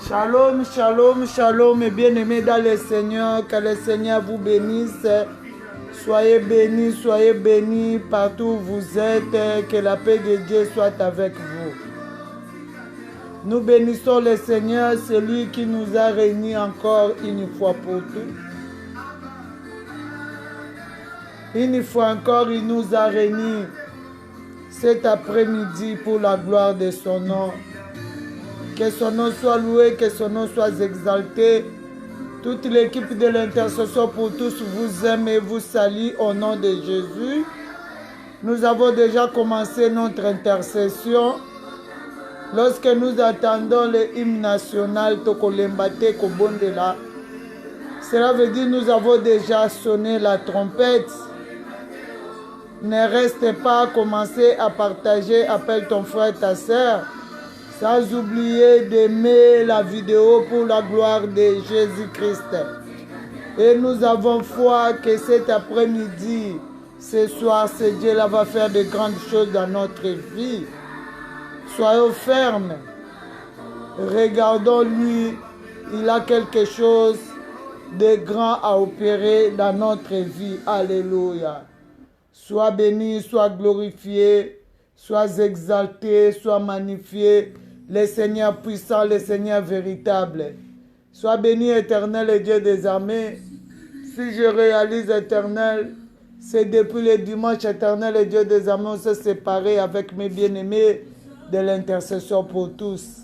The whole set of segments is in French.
Shalom, shalom, shalom, et bien-aimés dans le Seigneur, que le Seigneur vous bénisse. Soyez bénis partout où vous êtes, que la paix de Dieu soit avec vous. Nous bénissons le Seigneur, celui qui nous a réunis encore une fois pour toutes. Une fois encore, il nous a réunis cet après-midi pour la gloire de son nom. Que son nom soit loué, que son nom soit exalté. Toute l'équipe de l'intercession pour tous vous aime et vous salue au nom de Jésus. Nous avons déjà commencé notre intercession. Lorsque nous attendons le hymne national Tokolembate Kobondela, cela veut dire que nous avons déjà sonné la trompette. Ne reste pas à commencer à partager, appelle ton frère, ta sœur. Sans oublier d'aimer la vidéo pour la gloire de Jésus-Christ. Et nous avons foi que cet après-midi, ce soir, ce Dieu-là va faire de grandes choses dans notre vie. Soyons fermes. Regardons-lui. Il a quelque chose de grand à opérer dans notre vie. Alléluia. Sois béni, sois glorifié, sois exalté, sois magnifié. Le Seigneur puissant, le Seigneur véritable. Sois béni, éternel et Dieu des armées. Si je réalise, éternel, c'est depuis le dimanche, éternel et Dieu des armées, on s'est séparés avec mes bien-aimés de l'intercession pour tous.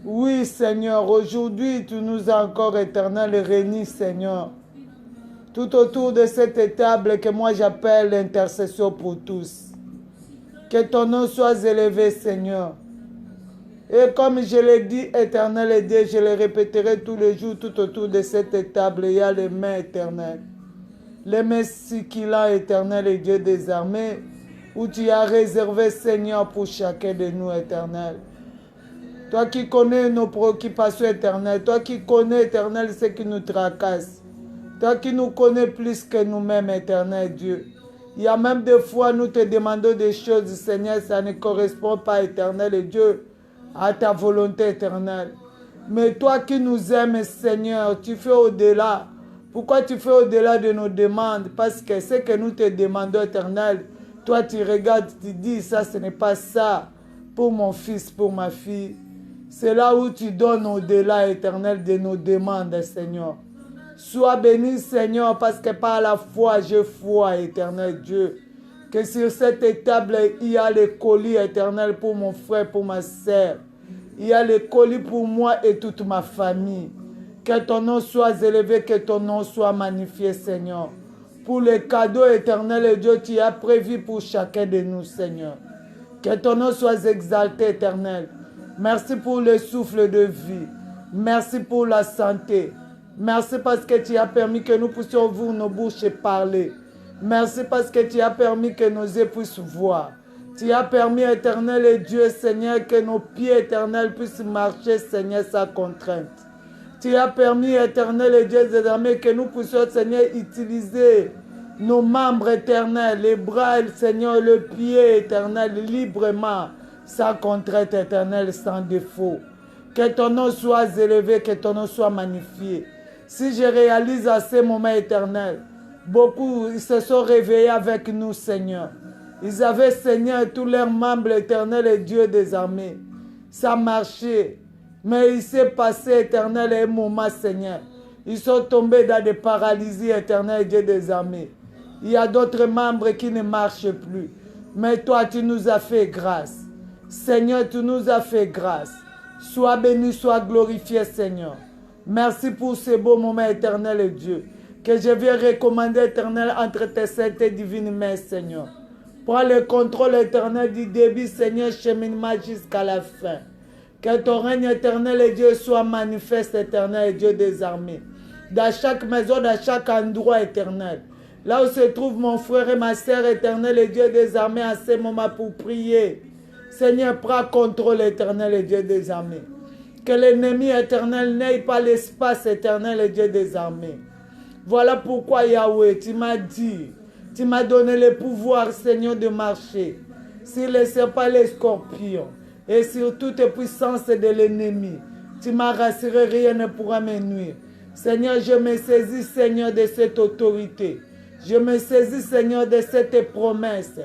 Oui, Seigneur, aujourd'hui, tu nous as encore, éternel, réunis, Seigneur. Tout autour de cette table que moi j'appelle l'intercession pour tous. Que ton nom soit élevé, Seigneur. Et comme je l'ai dit, éternel et Dieu, je le répéterai tous les jours, tout autour de cette table, il y a les mains éternelles. Les mains sikilant, éternel et Dieu des armées, où tu as réservé, Seigneur, pour chacun de nous, éternel. Toi qui connais nos préoccupations éternelles, toi qui connais, éternel, ce qui nous tracasse, toi qui nous connais plus que nous-mêmes, éternel Dieu. Il y a même des fois, nous te demandons des choses, Seigneur, ça ne correspond pas, éternel et Dieu, à ta volonté éternelle. Mais toi qui nous aimes, Seigneur, tu fais au-delà. Pourquoi tu fais au-delà de nos demandes? Parce que ce que nous te demandons, éternel, toi tu regardes, tu dis, ça ce n'est pas ça pour mon fils, pour ma fille. C'est là où tu donnes au-delà, éternel, de nos demandes, Seigneur. Sois béni, Seigneur, parce que par la foi, je foi, éternel Dieu. Que sur cette table, il y a les colis éternels pour mon frère, pour ma sœur. Il y a les colis pour moi et toute ma famille. Que ton nom soit élevé, que ton nom soit magnifié, Seigneur. Pour les cadeaux éternels, Dieu, tu as prévu pour chacun de nous, Seigneur. Que ton nom soit exalté, éternel. Merci pour le souffle de vie. Merci pour la santé. Merci parce que tu as permis que nous puissions ouvrir nos bouches et parler. Merci parce que tu as permis que nos yeux puissent voir. Tu as permis, éternel et Dieu, Seigneur, que nos pieds éternels puissent marcher, Seigneur, sans contrainte. Tu as permis, éternel et Dieu, désormais, que nous puissions, Seigneur, utiliser nos membres éternels, les bras, Seigneur, le pied éternel, librement, sans contrainte éternelle, sans défaut. Que ton nom soit élevé, que ton nom soit magnifié. Si je réalise à ces moments éternels, beaucoup ils se sont réveillés avec nous, Seigneur. Ils avaient, Seigneur, tous leurs membres éternels et Dieu des armées. Ça marchait. Mais il s'est passé, éternel, un moment, Seigneur. Ils sont tombés dans des paralysies éternelles et Dieu des armées. Il y a d'autres membres qui ne marchent plus. Mais toi, tu nous as fait grâce. Seigneur, tu nous as fait grâce. Sois béni, sois glorifié, Seigneur. Merci pour ce beau moment éternel et Dieu. Que je viens recommander, éternel, entre tes saintes et divines mains, Seigneur. Prends le contrôle éternel du début, Seigneur, cheminement jusqu'à la fin. Que ton règne éternel et Dieu soit manifeste, éternel et Dieu des armées. Dans chaque maison, dans chaque endroit éternel. Là où se trouve mon frère et ma sœur éternel et Dieu des armées à ce moment pour prier. Seigneur, prends contrôle éternel et Dieu des armées. Que l'ennemi éternel n'ait pas l'espace éternel et Dieu des armées. Voilà pourquoi Yahweh, tu m'as dit, tu m'as donné le pouvoir, Seigneur, de marcher sur les serpents, les scorpions et sur toute puissance de l'ennemi. Tu m'as rassuré, rien ne pourra me nuire. Seigneur, je me saisis, Seigneur, de cette autorité. Je me saisis, Seigneur, de cette promesse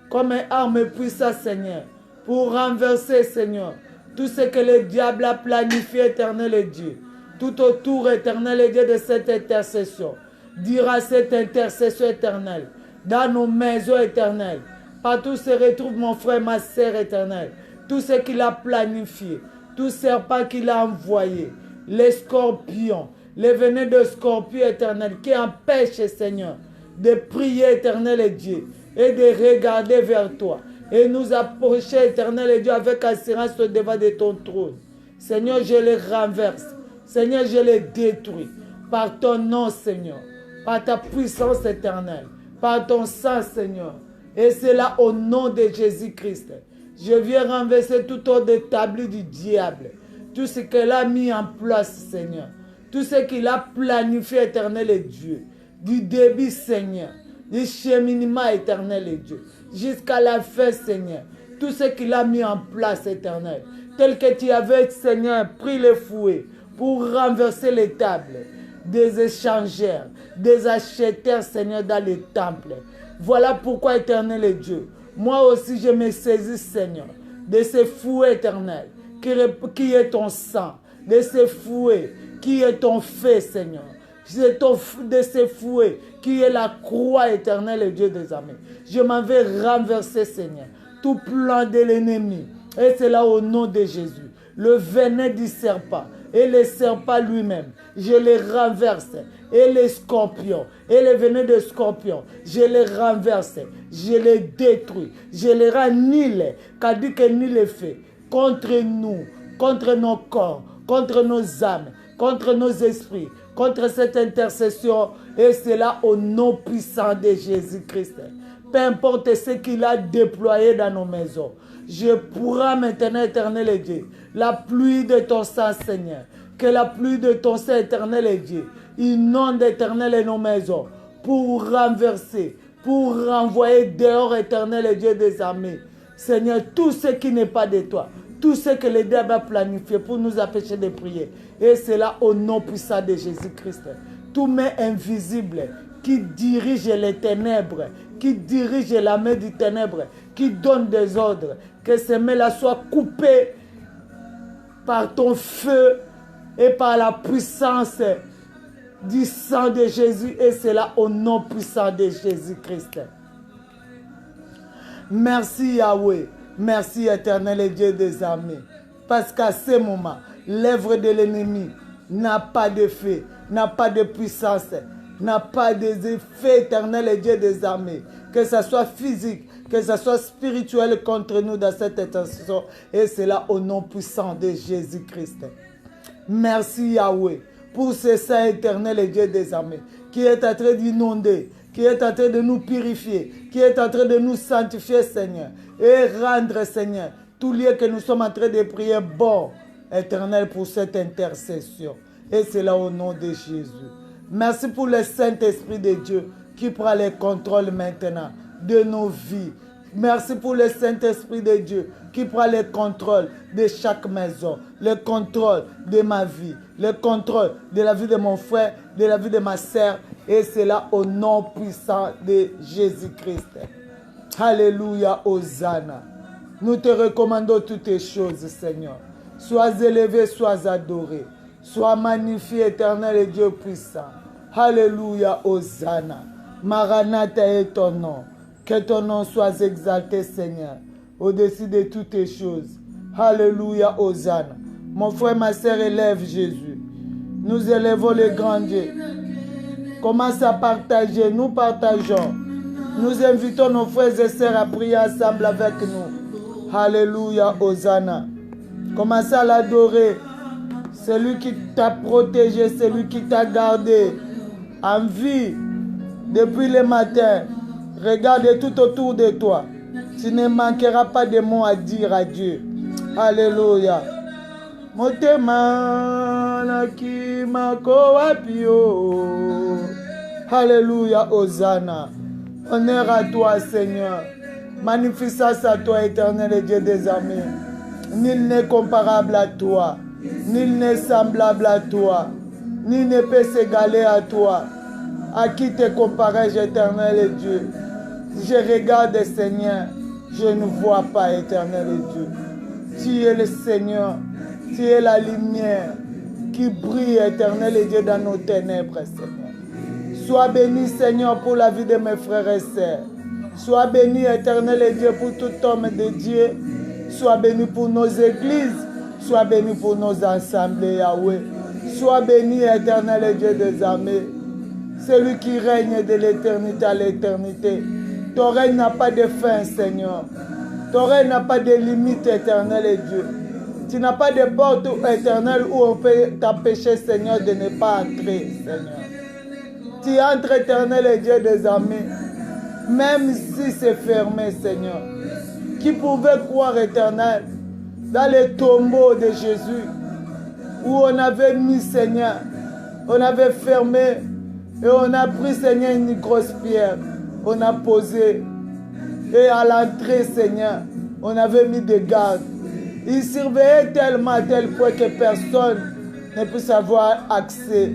comme une arme puissante, Seigneur, pour renverser, Seigneur, tout ce que le diable a planifié, éternel et Dieu. Tout autour, éternel et Dieu, de cette intercession. Dira cette intercession éternelle. Dans nos maisons éternelles. Partout se retrouve mon frère, ma sœur éternelle. Tout ce qu'il a planifié. Tout serpent qu'il a envoyé. Les scorpions. Les venins de scorpions éternels qui empêchent, Seigneur, de prier, éternel et Dieu. Et de regarder vers toi. Et nous approcher, éternel et Dieu, avec assurance au devant de ton trône. Seigneur, je les renverse. Seigneur, je les détruis. Par ton nom, Seigneur. Par ta puissance éternelle. Par ton sang, Seigneur. Et c'est là au nom de Jésus-Christ. Je viens renverser tout ordre établi du diable. Tout ce qu'elle a mis en place, Seigneur. tout ce qu'il a planifié, éternel et Dieu, du début, Seigneur, du cheminement, éternel et Dieu, jusqu'à la fin, Seigneur, tout ce qu'il a mis en place, éternel, tel que tu avais, Seigneur, pris les fouets pour renverser les tables des échangeurs, des acheteurs, Seigneur, dans les temples. Voilà pourquoi, éternel et Dieu, moi aussi je me saisis, Seigneur, de ces fouets éternels, qui est ton sang, de ces fouets, qui est ton fait, Seigneur, de ces fouets, qui est la croix éternelle et Dieu des armées. Je m'en vais renverser, Seigneur, tout plan de l'ennemi. Et c'est là au nom de Jésus. Le venin du serpent et le serpent lui-même, je les renverse. Et les scorpions, et les venins de scorpions, je les renverse, je les détruis, je les rends nuls, car dit que nul est fait contre nous, contre nos corps, contre nos âmes, contre nos esprits, contre cette intercession, et cela au nom puissant de Jésus-Christ. Peu importe ce qu'il a déployé dans nos maisons, je pourrai maintenant, éternel et Dieu, la pluie de ton sang, Seigneur, que la pluie de ton sang, éternel et Dieu, inonde, éternel, et nos maisons, pour renverser, pour renvoyer dehors, éternel et Dieu des armées, Seigneur, tout ce qui n'est pas de toi, tout ce que le diable a planifié pour nous empêcher de prier, et cela au nom puissant de Jésus-Christ. Tout main invisible qui dirige les ténèbres, qui dirige la main du ténèbre, qui donne des ordres, que ces mains-là soient coupées par ton feu et par la puissance du sang de Jésus, et cela au nom puissant de Jésus-Christ. Merci Yahweh, merci éternel et Dieu des armées, parce qu'à ce moment, l'œuvre de l'ennemi n'a pas d'effet, n'a pas de puissance, n'a pas d'effet éternel et Dieu des armées, que ce soit physique, que ce soit spirituel contre nous dans cette intercession, et cela au nom puissant de Jésus-Christ. Merci Yahweh pour ce sang éternel et Dieu des armées qui est en train d'inonder, qui est en train de nous purifier, qui est en train de nous sanctifier, Seigneur, et rendre, Seigneur, tout lieu que nous sommes en train de prier bon, éternel, pour cette intercession. Et c'est là au nom de Jésus. Merci pour le Saint-Esprit de Dieu qui prend le contrôle maintenant de nos vies. Merci pour le Saint-Esprit de Dieu qui prend le contrôle de chaque maison, le contrôle de ma vie, le contrôle de la vie de mon frère, de la vie de ma sœur. Et c'est là au nom puissant de Jésus-Christ. Alléluia, Hosanna. Nous te recommandons toutes les choses, Seigneur. Sois élevé, sois adoré. Sois magnifié, éternel et Dieu puissant. Alléluia, Hosanna. Maranatha est ton nom. Que ton nom soit exalté, Seigneur, au-dessus de toutes les choses. Alléluia, Hosanna. Mon frère, ma sœur, élève Jésus. Nous élevons le grand Dieu. Commence à partager, nous partageons. Nous invitons nos frères et sœurs à prier ensemble avec nous. Alléluia, Hosanna. Commence à l'adorer. Celui qui t'a protégé, celui qui t'a gardé en vie depuis le matin. Regarde tout autour de toi. Tu ne manqueras pas de mots à dire à Dieu. Alléluia. Motema naki mako wapio. Alléluia, Hosanna. Honneur à toi, Seigneur. Magnificence à toi, éternel et Dieu des armées. Nul n'est comparable à toi. Nul n'est semblable à toi. Nul ne peut s'égaler à toi. À qui te comparais-je, éternel et Dieu? Je regarde, Seigneur, je ne vois pas, éternel et Dieu. Tu es le Seigneur, tu es la lumière qui brille, éternel et Dieu, dans nos ténèbres, Seigneur. Sois béni, Seigneur, pour la vie de mes frères et sœurs. Sois béni, éternel et Dieu, pour tout homme de Dieu. Sois béni pour nos églises. Sois béni pour nos assemblées, Yahweh. Sois béni, éternel et Dieu des armées. Celui qui règne de l'éternité à l'éternité. Ton règne n'a pas de fin, Seigneur. Ton règne n'a pas de limite, éternel et Dieu. Tu n'as pas de porte éternelle où on peut t'empêcher, Seigneur, de ne pas entrer, Seigneur. Tu entres, éternel et Dieu des armées, même si c'est fermé, Seigneur. Qui pouvait croire, éternel, dans les tombeaux de Jésus, où on avait mis, Seigneur, On avait fermé et on a pris, Seigneur, une grosse pierre. On a posé. Et à l'entrée, Seigneur, on avait mis des gardes. Ils surveillaient tellement à tel point que personne ne puisse avoir accès.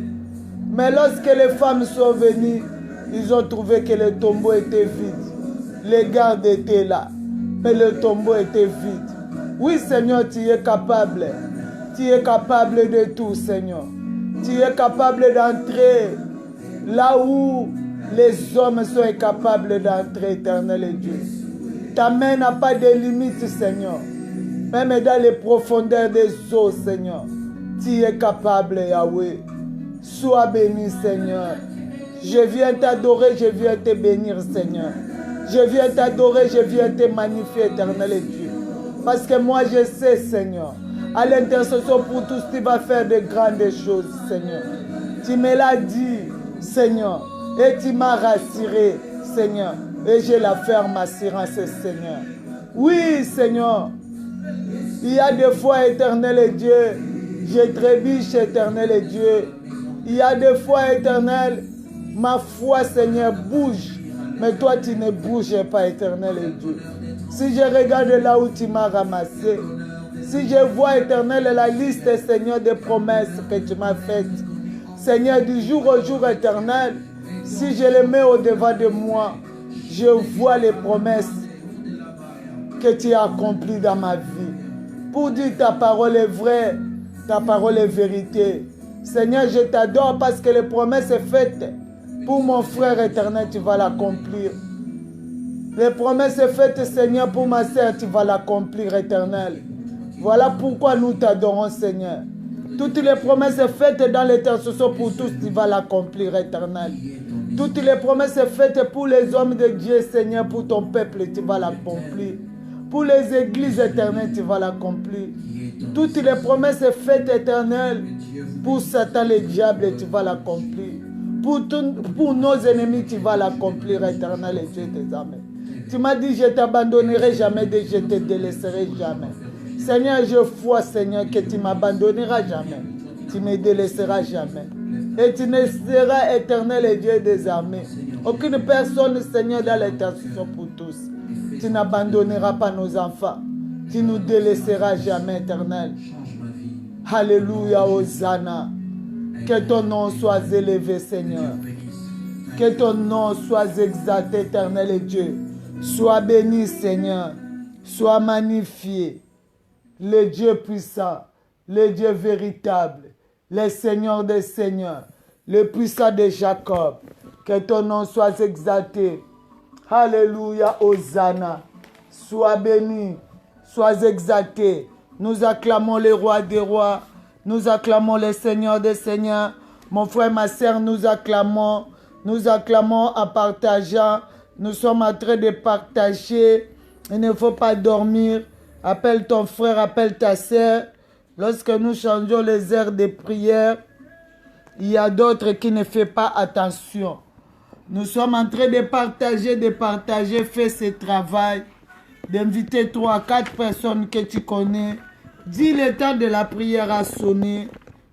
Mais lorsque les femmes sont venues, ils ont trouvé que le tombeau était vide. Les gardes étaient là, mais le tombeau était vide. Oui, Seigneur, tu es capable. Tu es capable de tout, Seigneur. Tu es capable d'entrer là où les hommes sont incapables d'entrer, éternel Dieu. Ta main n'a pas de limite, Seigneur. Même dans les profondeurs des eaux, Seigneur, tu es capable, Yahweh. Sois béni, Seigneur. Je viens t'adorer, je viens te bénir, Seigneur. Je viens t'adorer, je viens te magnifier, éternel Dieu. Parce que moi, je sais, Seigneur, à l'intercession pour tous, tu vas faire de grandes choses, Seigneur. Tu me l'as dit, Seigneur, et tu m'as rassuré, Seigneur. Et j'ai la ferme assurance, Seigneur. Oui, Seigneur. Il y a des fois, éternel Dieu, je trébuche, éternel Dieu. Il y a des fois, éternel, ma foi, Seigneur, bouge. Mais toi, tu ne bouges pas, éternel Dieu. Si je regarde là où tu m'as ramassé, si je vois, éternel, la liste, Seigneur, des promesses que tu m'as faites, Seigneur, du jour au jour, éternel, si je les mets au-devant de moi, je vois les promesses que tu as accomplies dans ma vie. Pour dire ta parole est vraie, ta parole est vérité. Seigneur, je t'adore parce que les promesses sont faites. Pour mon frère éternel, tu vas l'accomplir. Les promesses sont faites, Seigneur, pour ma sœur, tu vas l'accomplir, éternel. Voilà pourquoi nous t'adorons, Seigneur. Toutes les promesses faites dans l'intercession pour tous, tu vas l'accomplir, éternel. Toutes les promesses faites pour les hommes de Dieu, Seigneur, pour ton peuple, tu vas l'accomplir. Pour les églises éternelles, tu vas l'accomplir. Toutes les promesses faites, éternelles, pour Satan, le diable, tu vas l'accomplir. Pour nos ennemis, tu vas l'accomplir, éternel et Dieu des armées. Tu m'as dit, je ne t'abandonnerai jamais, je ne te délaisserai jamais. Seigneur, je crois, Seigneur, que tu ne m'abandonneras jamais. Tu ne me délaisseras jamais. Et tu ne seras éternel et Dieu des armées. Aucune personne, Seigneur, dans l'intercession pour tous. Tu n'abandonneras pas nos enfants. Tu ne nous délaisseras jamais, éternel. Alléluia, Hosanna. Que ton nom soit élevé, Seigneur. Que ton nom soit exalté, éternel et Dieu. Sois béni, Seigneur. Sois magnifié. Le Dieu puissant, le Dieu véritable, le Seigneur des seigneurs, le puissant de Jacob. Que ton nom soit exalté. Alléluia, Hosanna. Sois béni, sois exalté. Nous acclamons le roi des rois. Nous acclamons le Seigneur des seigneurs. Mon frère, ma sœur, nous acclamons en partageant. Nous sommes en train de partager. Il ne faut pas dormir. Appelle ton frère, appelle ta sœur. Lorsque nous changeons les heures de prière, il y a d'autres qui ne font pas attention. Nous sommes en train de partager, fais ce travail, d'inviter 3 à 4 personnes que tu connais. Dis le temps de la prière a sonné.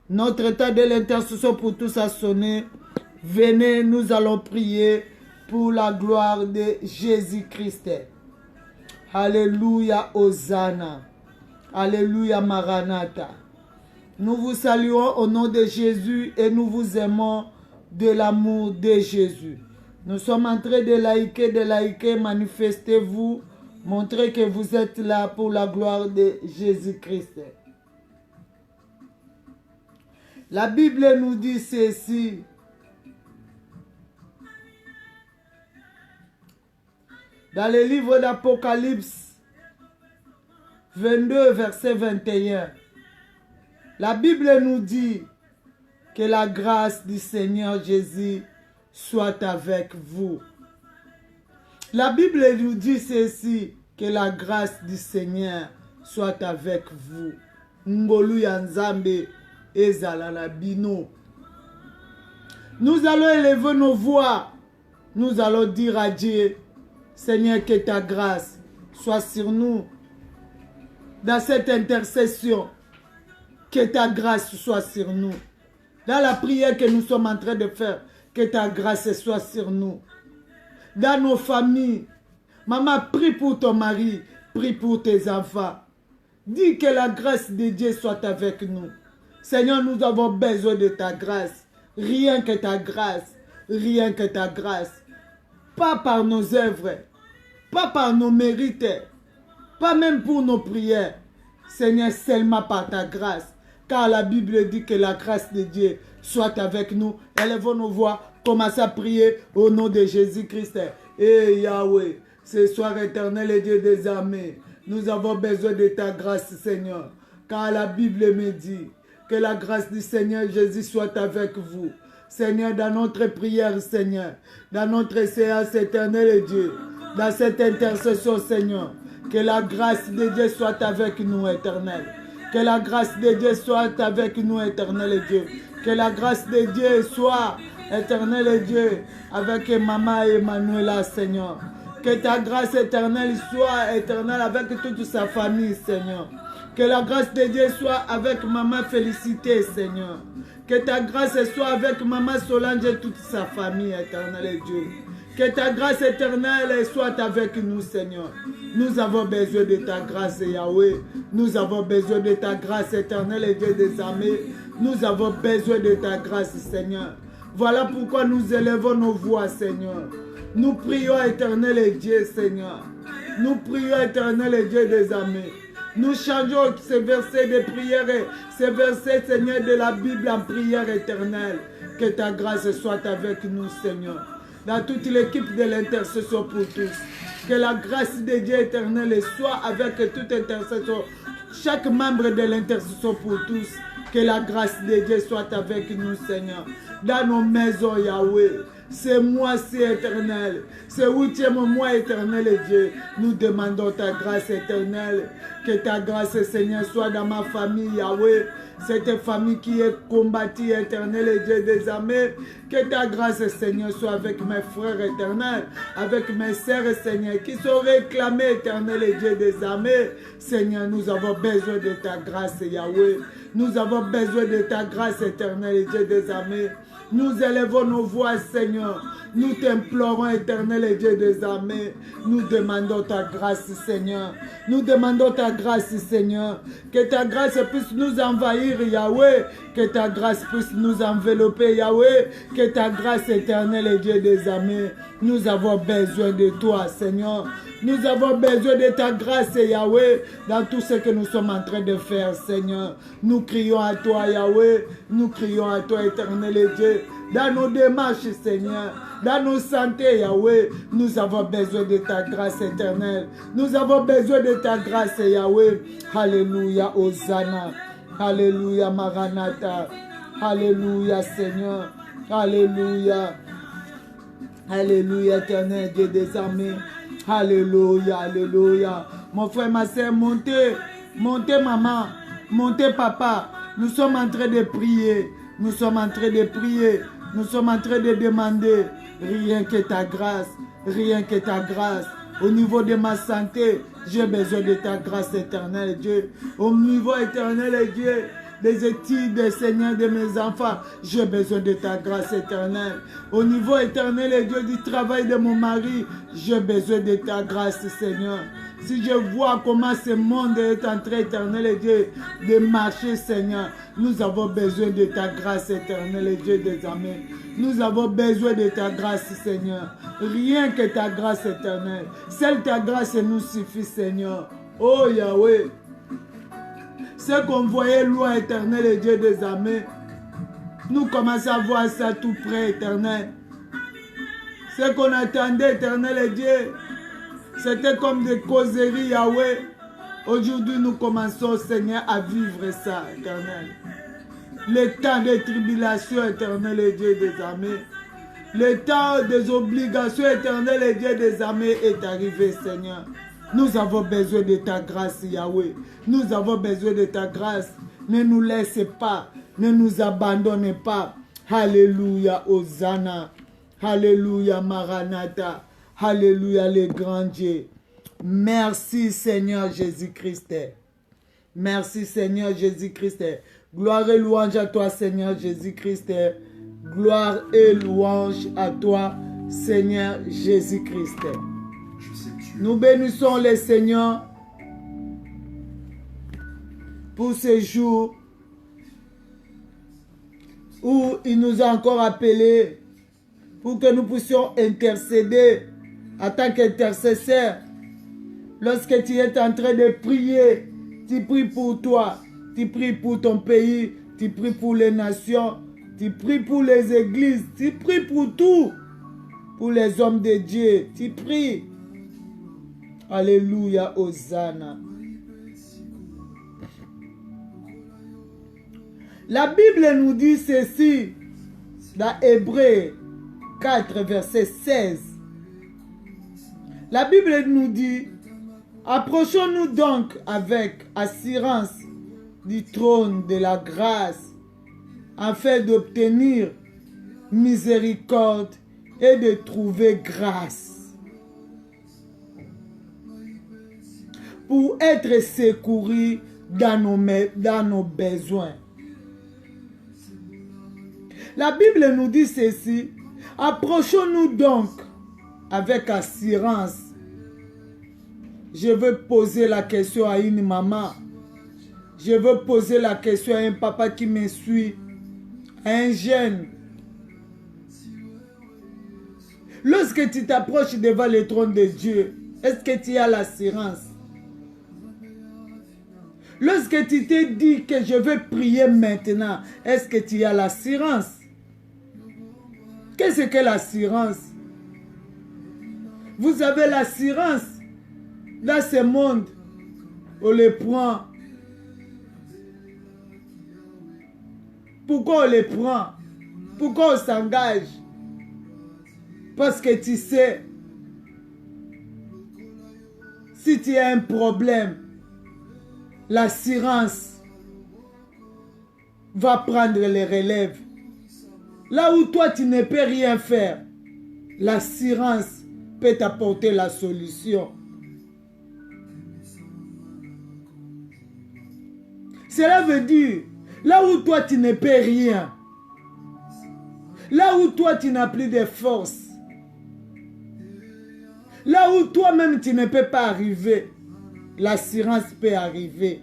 Notre temps de l'intercession pour tous a sonné. Venez, nous allons prier pour la gloire de Jésus-Christ. Alléluia, Hosanna. Alléluia, Maranatha. Nous vous saluons au nom de Jésus et nous vous aimons de l'amour de Jésus. Nous sommes en train de liker, manifestez-vous. Montrez que vous êtes là pour la gloire de Jésus-Christ. La Bible nous dit ceci. Dans le livre d'Apocalypse 22, verset 21. La Bible nous dit que la grâce du Seigneur Jésus soit avec vous. La Bible nous dit ceci, que la grâce du Seigneur soit avec vous. Ngolu ya Nzambe ezala na bino. Nous allons élever nos voix. Nous allons dire à Dieu, Seigneur, que ta grâce soit sur nous. Dans cette intercession, que ta grâce soit sur nous. Dans la prière que nous sommes en train de faire, que ta grâce soit sur nous. Dans nos familles, maman, prie pour ton mari, prie pour tes enfants. Dis que la grâce de Dieu soit avec nous. Seigneur, nous avons besoin de ta grâce. Rien que ta grâce. Rien que ta grâce. Pas par nos œuvres. Pas par nos mérites. Pas même pour nos prières. Seigneur, seulement par ta grâce. Car la Bible dit que la grâce de Dieu soit avec nous. Élevons nos voix. Commencez à prier au nom de Jésus-Christ. Et Yahweh, ce soir éternel et Dieu des armées, nous avons besoin de ta grâce, Seigneur. Car la Bible me dit que la grâce du Seigneur Jésus soit avec vous. Seigneur, dans notre prière, Seigneur, dans notre séance éternelle et Dieu, dans cette intercession, Seigneur, que la grâce de Dieu soit avec nous, éternel. Que la grâce de Dieu soit avec nous, éternel et Dieu. Que la grâce de Dieu soit éternel et Dieu avec maman Emmanuela, Seigneur. Que ta grâce éternelle soit éternelle avec toute sa famille, Seigneur. Que la grâce de Dieu soit avec maman Félicité, Seigneur. Que ta grâce soit avec maman Solange et toute sa famille, éternel et Dieu. Que ta grâce éternelle soit avec nous, Seigneur. Nous avons besoin de ta grâce, Yahweh. Nous avons besoin de ta grâce éternelle et Dieu des armées. Nous avons besoin de ta grâce, Seigneur. Voilà pourquoi nous élevons nos voix, Seigneur. Nous prions, éternel et Dieu, Seigneur. Nous prions, éternel et Dieu des armées. Nous changeons ces versets de prière, ces versets, Seigneur, de la Bible en prière éternelle. Que ta grâce soit avec nous, Seigneur. Dans toute l'équipe de l'intercession pour tous. Que la grâce de Dieu éternel soit avec toute intercession. Chaque membre de l'intercession pour tous. Que la grâce de Dieu soit avec nous, Seigneur. Dans nos maisons, Yahweh. C'est moi-ci éternel. C'est 8e mois éternel et Dieu. Nous demandons ta grâce éternelle. Que ta grâce, Seigneur, soit dans ma famille, Yahweh. Cette famille qui est combattue, éternel et Dieu des armées. Que ta grâce, Seigneur, soit avec mes frères éternels, avec mes sœurs, Seigneur, qui sont réclamés, éternel et Dieu des armées. Seigneur, nous avons besoin de ta grâce, Yahweh. Nous avons besoin de ta grâce, éternel et Dieu des armées. Nous élevons nos voix, Seigneur. Nous t'implorons, éternel et Dieu des armées. Nous demandons ta grâce, Seigneur. Nous demandons ta grâce, Seigneur. Que ta grâce puisse nous envahir, Yahweh. Que ta grâce puisse nous envelopper, Yahweh. Que ta grâce, éternelle et Dieu des armées. Nous avons besoin de toi, Seigneur. Nous avons besoin de ta grâce, Yahweh, dans tout ce que nous sommes en train de faire, Seigneur. Nous crions à toi, Yahweh. Nous crions à toi, éternel et Dieu. Dans nos démarches, Seigneur. Dans nos santé, Yahweh, nous avons besoin de ta grâce éternelle. Nous avons besoin de ta grâce, Yahweh. Alléluia, Hosanna. Alléluia, Maranatha. Alléluia, Seigneur. Alléluia. Alléluia, éternel Dieu des armées. Alléluia, alléluia. Mon frère, ma soeur, montez. Montez, maman. Montez, papa. Nous sommes en train de prier. Nous sommes en train de prier. Nous sommes en train de demander rien que ta grâce. Rien que ta grâce. Au niveau de ma santé, j'ai besoin de ta grâce éternelle, Dieu. Au niveau éternel, Dieu, des études, Seigneur, de mes enfants, j'ai besoin de ta grâce éternelle. Au niveau éternel, Dieu, du travail de mon mari, j'ai besoin de ta grâce, Seigneur. Si je vois comment ce monde est en train, éternel Dieu, de marcher, Seigneur, nous avons besoin de ta grâce éternelle, Dieu des armées. Nous avons besoin de ta grâce, Seigneur. Rien que ta grâce éternelle. Seule ta grâce nous suffit, Seigneur. Oh Yahweh. Ce qu'on voyait loin, éternel Dieu des armées, nous commençons à voir ça tout près, éternel. Ce qu'on attendait, éternel Dieu, c'était comme des causeries, Yahweh. Aujourd'hui, nous commençons, Seigneur, à vivre ça, éternel. Le temps des tribulations, éternel Dieu des armées. Le temps des obligations, éternel Dieu des armées est arrivé, Seigneur. Nous avons besoin de ta grâce, Yahweh. Nous avons besoin de ta grâce. Ne nous laisse pas. Ne nous abandonne pas. Alléluia, Hosanna. Alléluia, Maranatha. Alléluia, le grand Dieu. Merci, Seigneur Jésus-Christ. Merci, Seigneur Jésus-Christ. Gloire et louange à toi, Seigneur Jésus-Christ. Gloire et louange à toi, Seigneur Jésus-Christ. Nous bénissons le Seigneur pour ce jour où il nous a encore appelés pour que nous puissions intercéder en tant qu'intercesseur. Lorsque tu es en train de prier, tu pries pour toi, tu pries pour ton pays, tu pries pour les nations, tu pries pour les églises, tu pries pour tout, pour les hommes de Dieu, tu pries. Alléluia, Hosanna. La Bible nous dit ceci dans Hébreux 4, verset 16. La Bible nous dit: approchons-nous donc avec assurance du trône de la grâce afin d'obtenir miséricorde et de trouver grâce pour être secourus dans nos besoins. La Bible nous dit ceci: approchons-nous donc avec assurance. Je veux poser la question à une maman. Je veux poser la question à un papa qui me suit, à un jeune. Lorsque tu t'approches devant le trône de Dieu, est-ce que tu as l'assurance? Lorsque tu te dis que je veux prier maintenant, est-ce que tu as l'assurance? Qu'est-ce que l'assurance? Vous avez l'assurance dans ce monde. On les prend. Pourquoi on les prend? Pourquoi on s'engage? Parce que tu sais, si tu as un problème, l'assurance va prendre les relèves. Là où toi tu ne peux rien faire, l'assurance peut t'apporter la solution. Cela veut dire, là où toi tu ne peux rien, là où toi tu n'as plus de force, là où toi-même tu ne peux pas arriver, l'assurance peut arriver.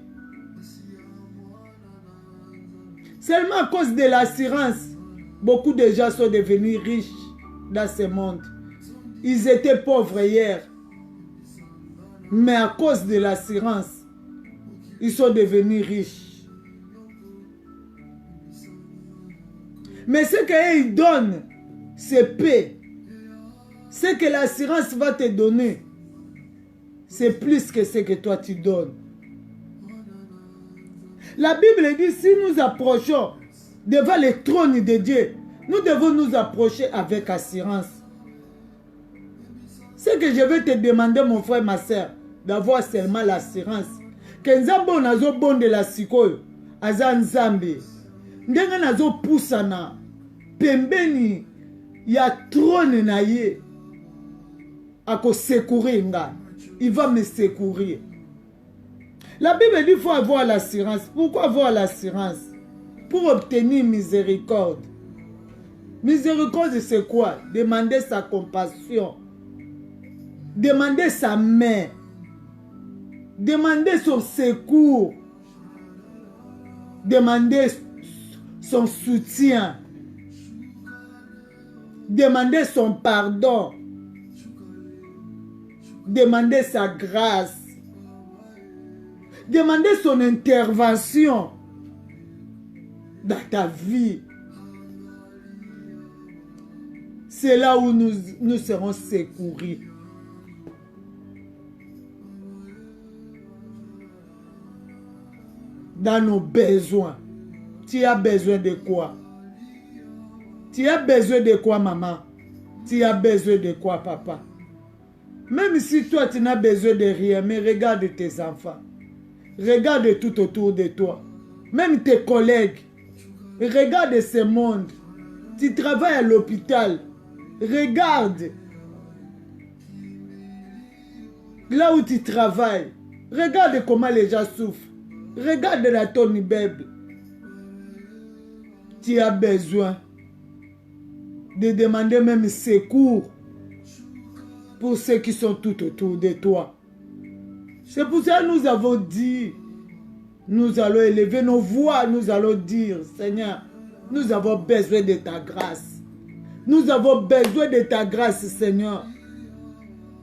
Seulement à cause de l'assurance, beaucoup de gens sont devenus riches dans ce monde. Ils étaient pauvres hier. Mais à cause de l'assurance, ils sont devenus riches. Mais ce qu'ils donnent, c'est paix. Ce que l'assurance va te donner, c'est plus que ce que toi tu donnes. La Bible dit, si nous approchons devant le trône de Dieu, nous devons nous approcher avec assurance. Ce que je vais te demander, mon frère, ma soeur, d'avoir seulement l'assurance. Que nzambo nazo bonde la sikoyo, aza nzambe. Ndenge nazo pusana, pembeni ya trône na ye, ako secourir nga. Il va me secourir. La Bible dit qu'il faut avoir l'assurance. Pourquoi avoir l'assurance? Pour obtenir miséricorde. Miséricorde, c'est quoi? Demander sa compassion. Demander sa main. Demander son secours. Demander son soutien. Demander son pardon. Demander sa grâce. Demander son intervention dans ta vie. C'est là où nous serons secourus. Dans nos besoins. Tu as besoin de quoi? Tu as besoin de quoi, maman? Tu as besoin de quoi, papa? Même si toi, tu n'as besoin de rien, mais regarde tes enfants. Regarde tout autour de toi. Même tes collègues. Regarde ce monde. Tu travailles à l'hôpital. Regarde. Là où tu travailles. Regarde comment les gens souffrent. Regarde dans ton immeuble. Tu as besoin de demander même secours pour ceux qui sont tout autour de toi. C'est pour ça que nous avons dit, nous allons élever nos voix, nous allons dire, Seigneur, nous avons besoin de ta grâce. Nous avons besoin de ta grâce, Seigneur.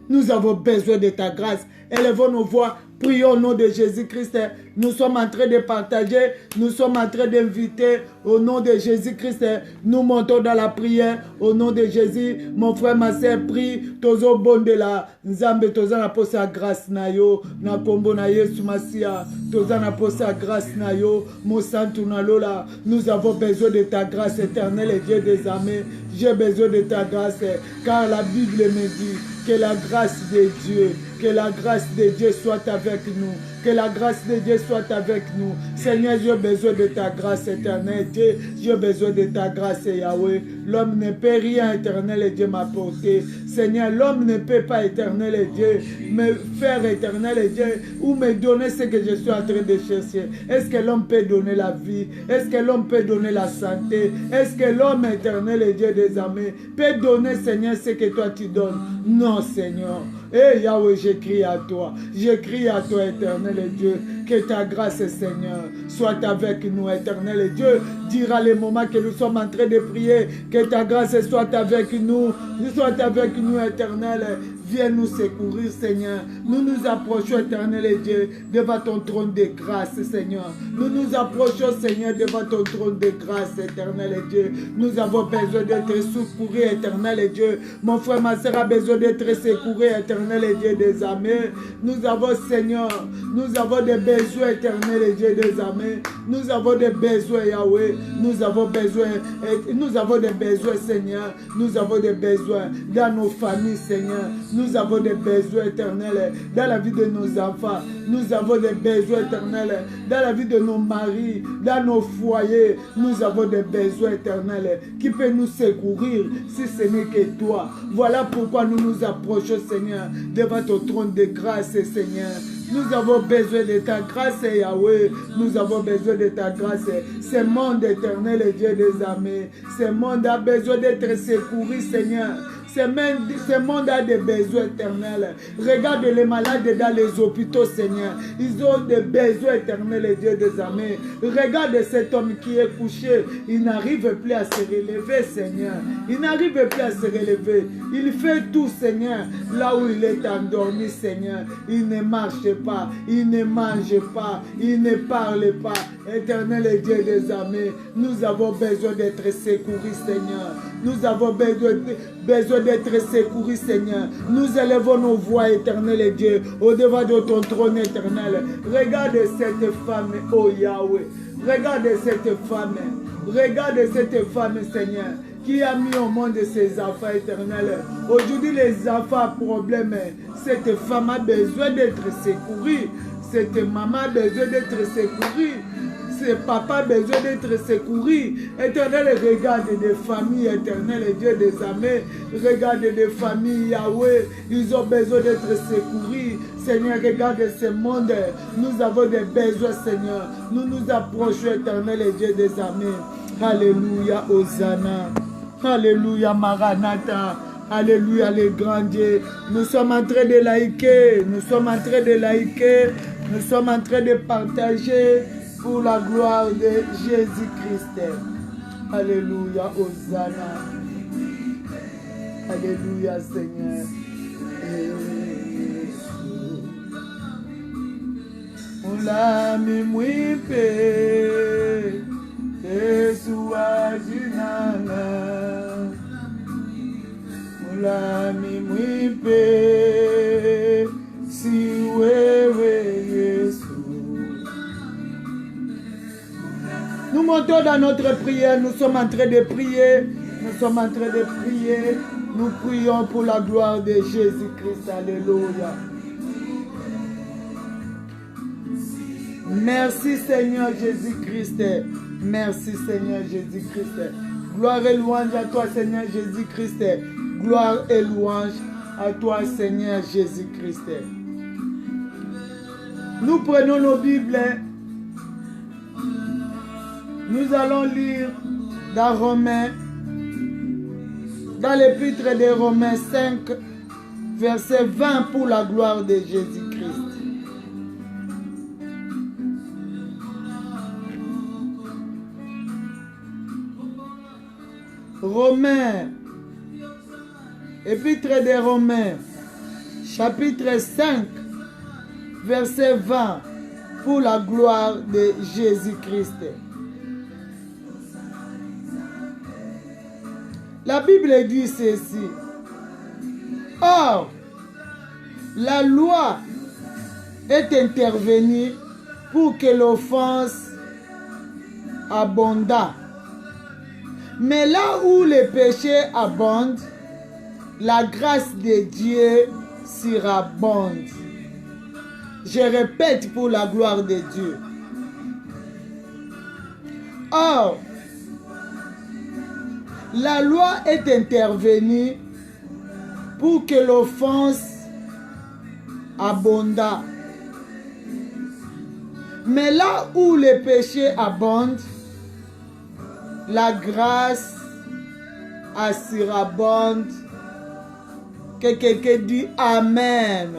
Nous avons besoin de ta grâce. Élevons nos voix. Prions au nom de Jésus-Christ. Nous sommes en train de partager. Nous sommes en train d'inviter au nom de Jésus-Christ. Nous montons dans la prière au nom de Jésus. Mon frère, ma soeur, prie. Tozo bon de la Nzambe. Tozo na posa grâce na yo. Na kombo na Yesu Masia. Tozo na posa grâce na yo. Mon santu na lola. Nous avons besoin de ta grâce éternelle et Dieu des armées. J'ai besoin de ta grâce. Car la Bible me dit que la grâce de Dieu, que la grâce de Dieu soit avec nous. Que la grâce de Dieu soit avec nous. Seigneur, j'ai besoin de ta grâce éternelle. Dieu, j'ai besoin de ta grâce, Yahweh. L'homme ne peut rien, éternel et Dieu, m'apporter. Seigneur, l'homme ne peut pas, éternel et Dieu, me faire, éternel et Dieu, ou me donner ce que je suis en train de chercher. Est-ce que l'homme peut donner la vie? Est-ce que l'homme peut donner la santé? Est-ce que l'homme, éternel et Dieu des armées, peut donner, Seigneur, ce que toi tu donnes? Non, Seigneur. Eh Yahweh, j'écris à toi. J'écris à toi, éternel et Dieu. Que ta grâce, Seigneur, soit avec nous, éternel et Dieu. Dira les moments que nous sommes en train de prier. Que ta grâce soit avec nous. Soit avec nous, éternel. Viens nous secourir, Seigneur. Nous nous approchons, éternel et Dieu, devant ton trône de grâce, Seigneur. Nous nous approchons, Seigneur, devant ton trône de grâce, éternel et Dieu. Nous avons besoin d'être secourus, éternel et Dieu. Mon frère, ma soeur a besoin d'être secourus, éternel et Dieu des armées. Nous avons, Seigneur, nous avons des besoins, éternel et Dieu des armées. Nous avons des besoins, Yahweh. Nous avons des besoins, Seigneur. Nous avons des besoins dans nos familles, Seigneur. Nous avons des besoins éternels dans la vie de nos enfants. Nous avons des besoins éternels dans la vie de nos maris, dans nos foyers. Nous avons des besoins éternels qui peuvent nous secourir si ce n'est que toi. Voilà pourquoi nous nous approchons, Seigneur, devant ton trône de grâce, Seigneur. Nous avons besoin de ta grâce, Yahweh. Nous avons besoin de ta grâce. Ce monde éternel et Dieu des armées. Ce monde a besoin d'être secouru, Seigneur. Ce monde a des besoins éternels. Regarde les malades dans les hôpitaux, Seigneur. Ils ont des besoins éternels, et Dieu des armées. Regarde cet homme qui est couché. Il n'arrive plus à se relever, Seigneur. Il n'arrive plus à se relever. Il fait tout, Seigneur, là où il est endormi, Seigneur. Il ne marche pas. Il ne mange pas. Il ne parle pas. Éternel et Dieu des armées, nous avons besoin d'être secourus, Seigneur. Nous avons besoin d'être secourus, Seigneur. Nous élevons nos voix, éternel et Dieu, au-devant de ton trône éternel. Regarde cette femme, oh Yahweh. Regarde cette femme. Regarde cette femme, Seigneur, qui a mis au monde ses enfants éternels. Aujourd'hui, les enfants ont problème. Cette femme a besoin d'être secourue. Cette maman a besoin d'être secourue. Ce papa a besoin d'être secouru. Éternel, regarde des familles, éternel et Dieu des armées. Regarde des familles, Yahweh. Ils ont besoin d'être secourus. Seigneur, regarde ce monde. Nous avons des besoins, Seigneur. Nous nous approchons, éternel et Dieu des armées. Alléluia, Hosanna. Alléluia, Maranatha. Alléluia, les grands dieux. Nous sommes en train de laïquer. Nous sommes en train de laïquer. Nous sommes en train de partager pour la gloire de Jésus-Christ. Alléluia, Hosanna. Alléluia, Seigneur. Mulami mwipe Yesu ajinala. Mulami mwipe si wewe Yesu. Nous montons dans notre prière, nous sommes en train de prier, nous sommes en train de prier, nous prions pour la gloire de Jésus-Christ, alléluia. Merci Seigneur Jésus-Christ, merci Seigneur Jésus-Christ, gloire et louange à toi Seigneur Jésus-Christ, gloire et louange à toi Seigneur Jésus-Christ. Nous prenons nos Bibles. Nous allons lire dans Romains, dans l'épître des Romains 5, verset 20, pour la gloire de Jésus-Christ. Romains, épître des Romains, chapitre 5, verset 20, pour la gloire de Jésus-Christ. La Bible dit ceci. Or, la loi est intervenue pour que l'offense abondât. Mais là où le péché abonde, la grâce de Dieu surabonde. Je répète, pour la gloire de Dieu. Or, la loi est intervenue pour que l'offense abondât. Mais là où le péché abonde, la grâce surabonde. Que quelqu'un dit Amen.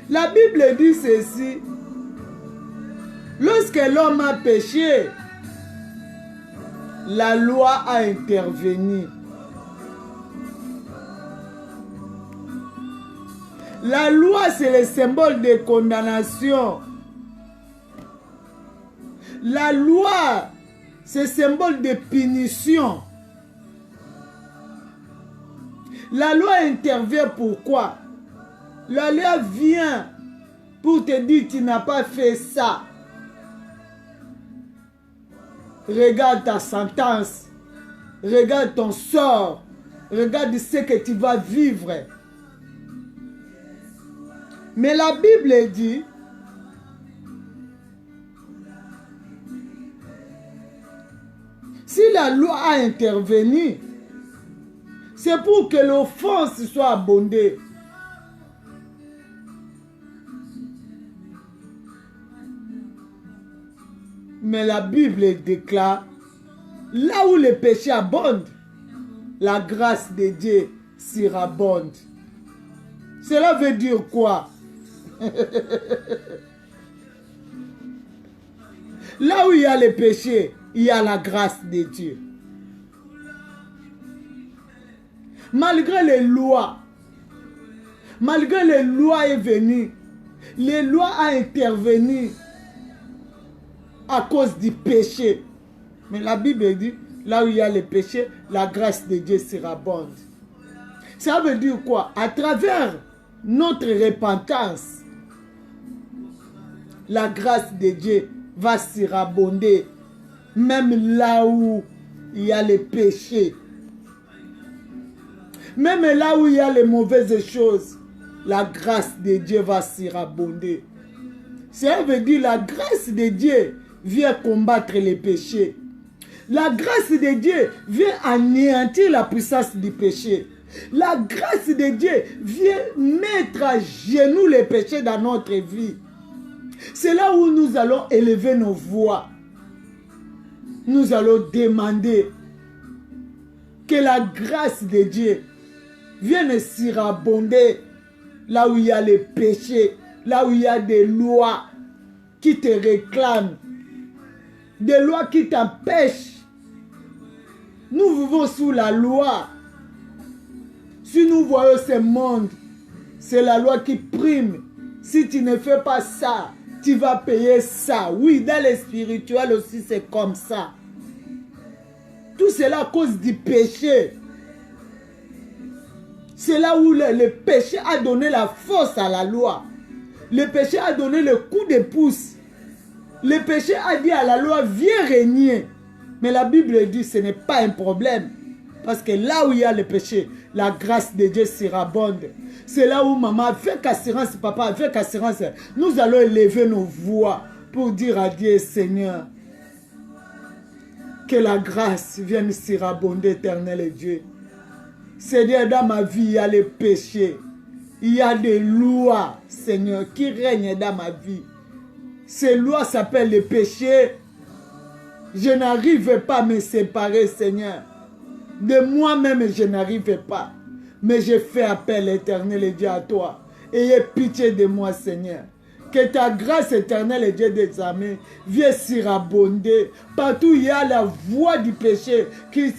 La Bible dit ceci. Lorsque l'homme a péché, la loi a intervenu. La loi, c'est le symbole de condamnation. La loi, c'est le symbole de punition. La loi intervient pourquoi? La loi vient pour te dire tu n'as pas fait ça. Regarde ta sentence. Regarde ton sort. Regarde ce que tu vas vivre. Mais la Bible dit, si la loi a intervenu, c'est pour que l'offense soit abondée. Mais la Bible déclare, là où le péché abonde, la grâce de Dieu surabonde. Cela veut dire quoi? Là où il y a le péché, il y a la grâce de Dieu. Malgré les lois est venue, les lois ont intervenu à cause du péché. Mais la Bible dit, là où il y a le péché, la grâce de Dieu surabonde. Ça veut dire quoi? À travers notre repentance, la grâce de Dieu va surabonder, même là où il y a le péché. Même là où il y a les mauvaises choses, la grâce de Dieu va surabonder. Ça veut dire la grâce de Dieu vient combattre les péchés. La grâce de Dieu vient anéantir la puissance du péché. La grâce de Dieu vient mettre à genoux les péchés dans notre vie. C'est là où nous allons élever nos voix. Nous allons demander que la grâce de Dieu vienne surabonder là où il y a les péchés, là où il y a des lois qui te réclament, des lois qui t'empêchent. Nous vivons sous la loi. Si nous voyons ce monde, c'est la loi qui prime. Si tu ne fais pas ça, tu vas payer ça. Oui, dans le spirituel aussi, c'est comme ça. Tout cela à cause du péché. C'est là où le péché a donné la force à la loi. Le péché a donné le coup de pouce. Le péché a dit à la loi, viens régner. Mais la Bible dit, ce n'est pas un problème. Parce que là où il y a le péché, la grâce de Dieu surabonde. C'est là où maman, avec assurance, papa, avec assurance, nous allons élever nos voix pour dire à Dieu, Seigneur, que la grâce vienne surabonder, éternel Dieu. Seigneur, dans ma vie, il y a le péché. Il y a des lois, Seigneur, qui règnent dans ma vie. Ces lois s'appellent le péché. Je n'arrive pas à me séparer, Seigneur. De moi-même, je n'arrive pas. Mais je fais appel, éternel et Dieu, à toi. Ayez pitié de moi, Seigneur. Que ta grâce éternelle et Dieu des armées vienne surabonder. Partout où il y a la voix du péché qui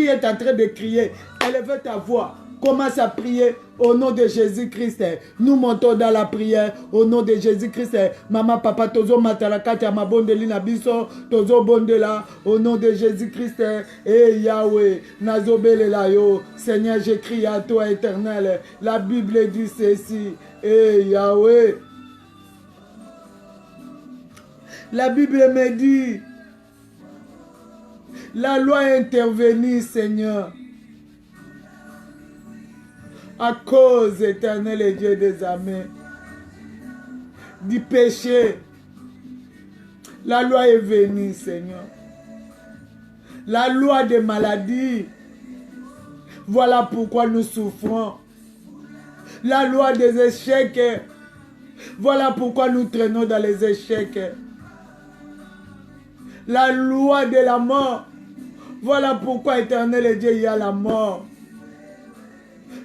est en train de crier. Élève ta voix. Commence à prier au nom de Jésus-Christ. Nous montons dans la prière au nom de Jésus-Christ. Maman, papa, tozo matalakati amabondeli na biso, tozo bondela au nom de Jésus-Christ. Et Yahweh, nazobelela yo. Seigneur, j'écris à toi, éternel. La Bible dit ceci. Et Yahweh. La Bible me dit, la loi est intervenue, Seigneur, à cause, éternel et Dieu des armées, du péché. La loi est venue, Seigneur. La loi des maladies. Voilà pourquoi nous souffrons. La loi des échecs. Voilà pourquoi nous traînons dans les échecs. La loi de la mort. Voilà pourquoi, éternel et Dieu, il y a la mort.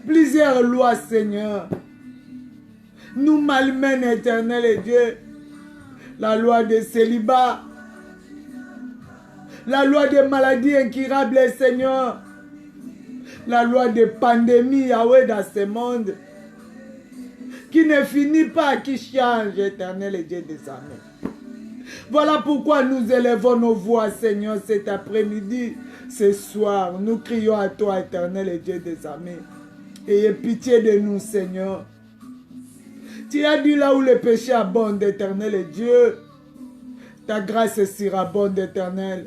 Plusieurs lois, Seigneur, nous malmènent, éternel et Dieu. La loi de célibat. La loi des maladies incurables, Seigneur. La loi de pandémie, Yahweh, dans ce monde. Qui ne finit pas, qui change, éternel et Dieu des armées. Voilà pourquoi nous élevons nos voix, Seigneur, cet après-midi. Ce soir, nous crions à toi, éternel et Dieu des armées. Ayez pitié de nous, Seigneur. Tu as dit là où le péché abonde, éternel et Dieu, ta grâce surabonde, éternel.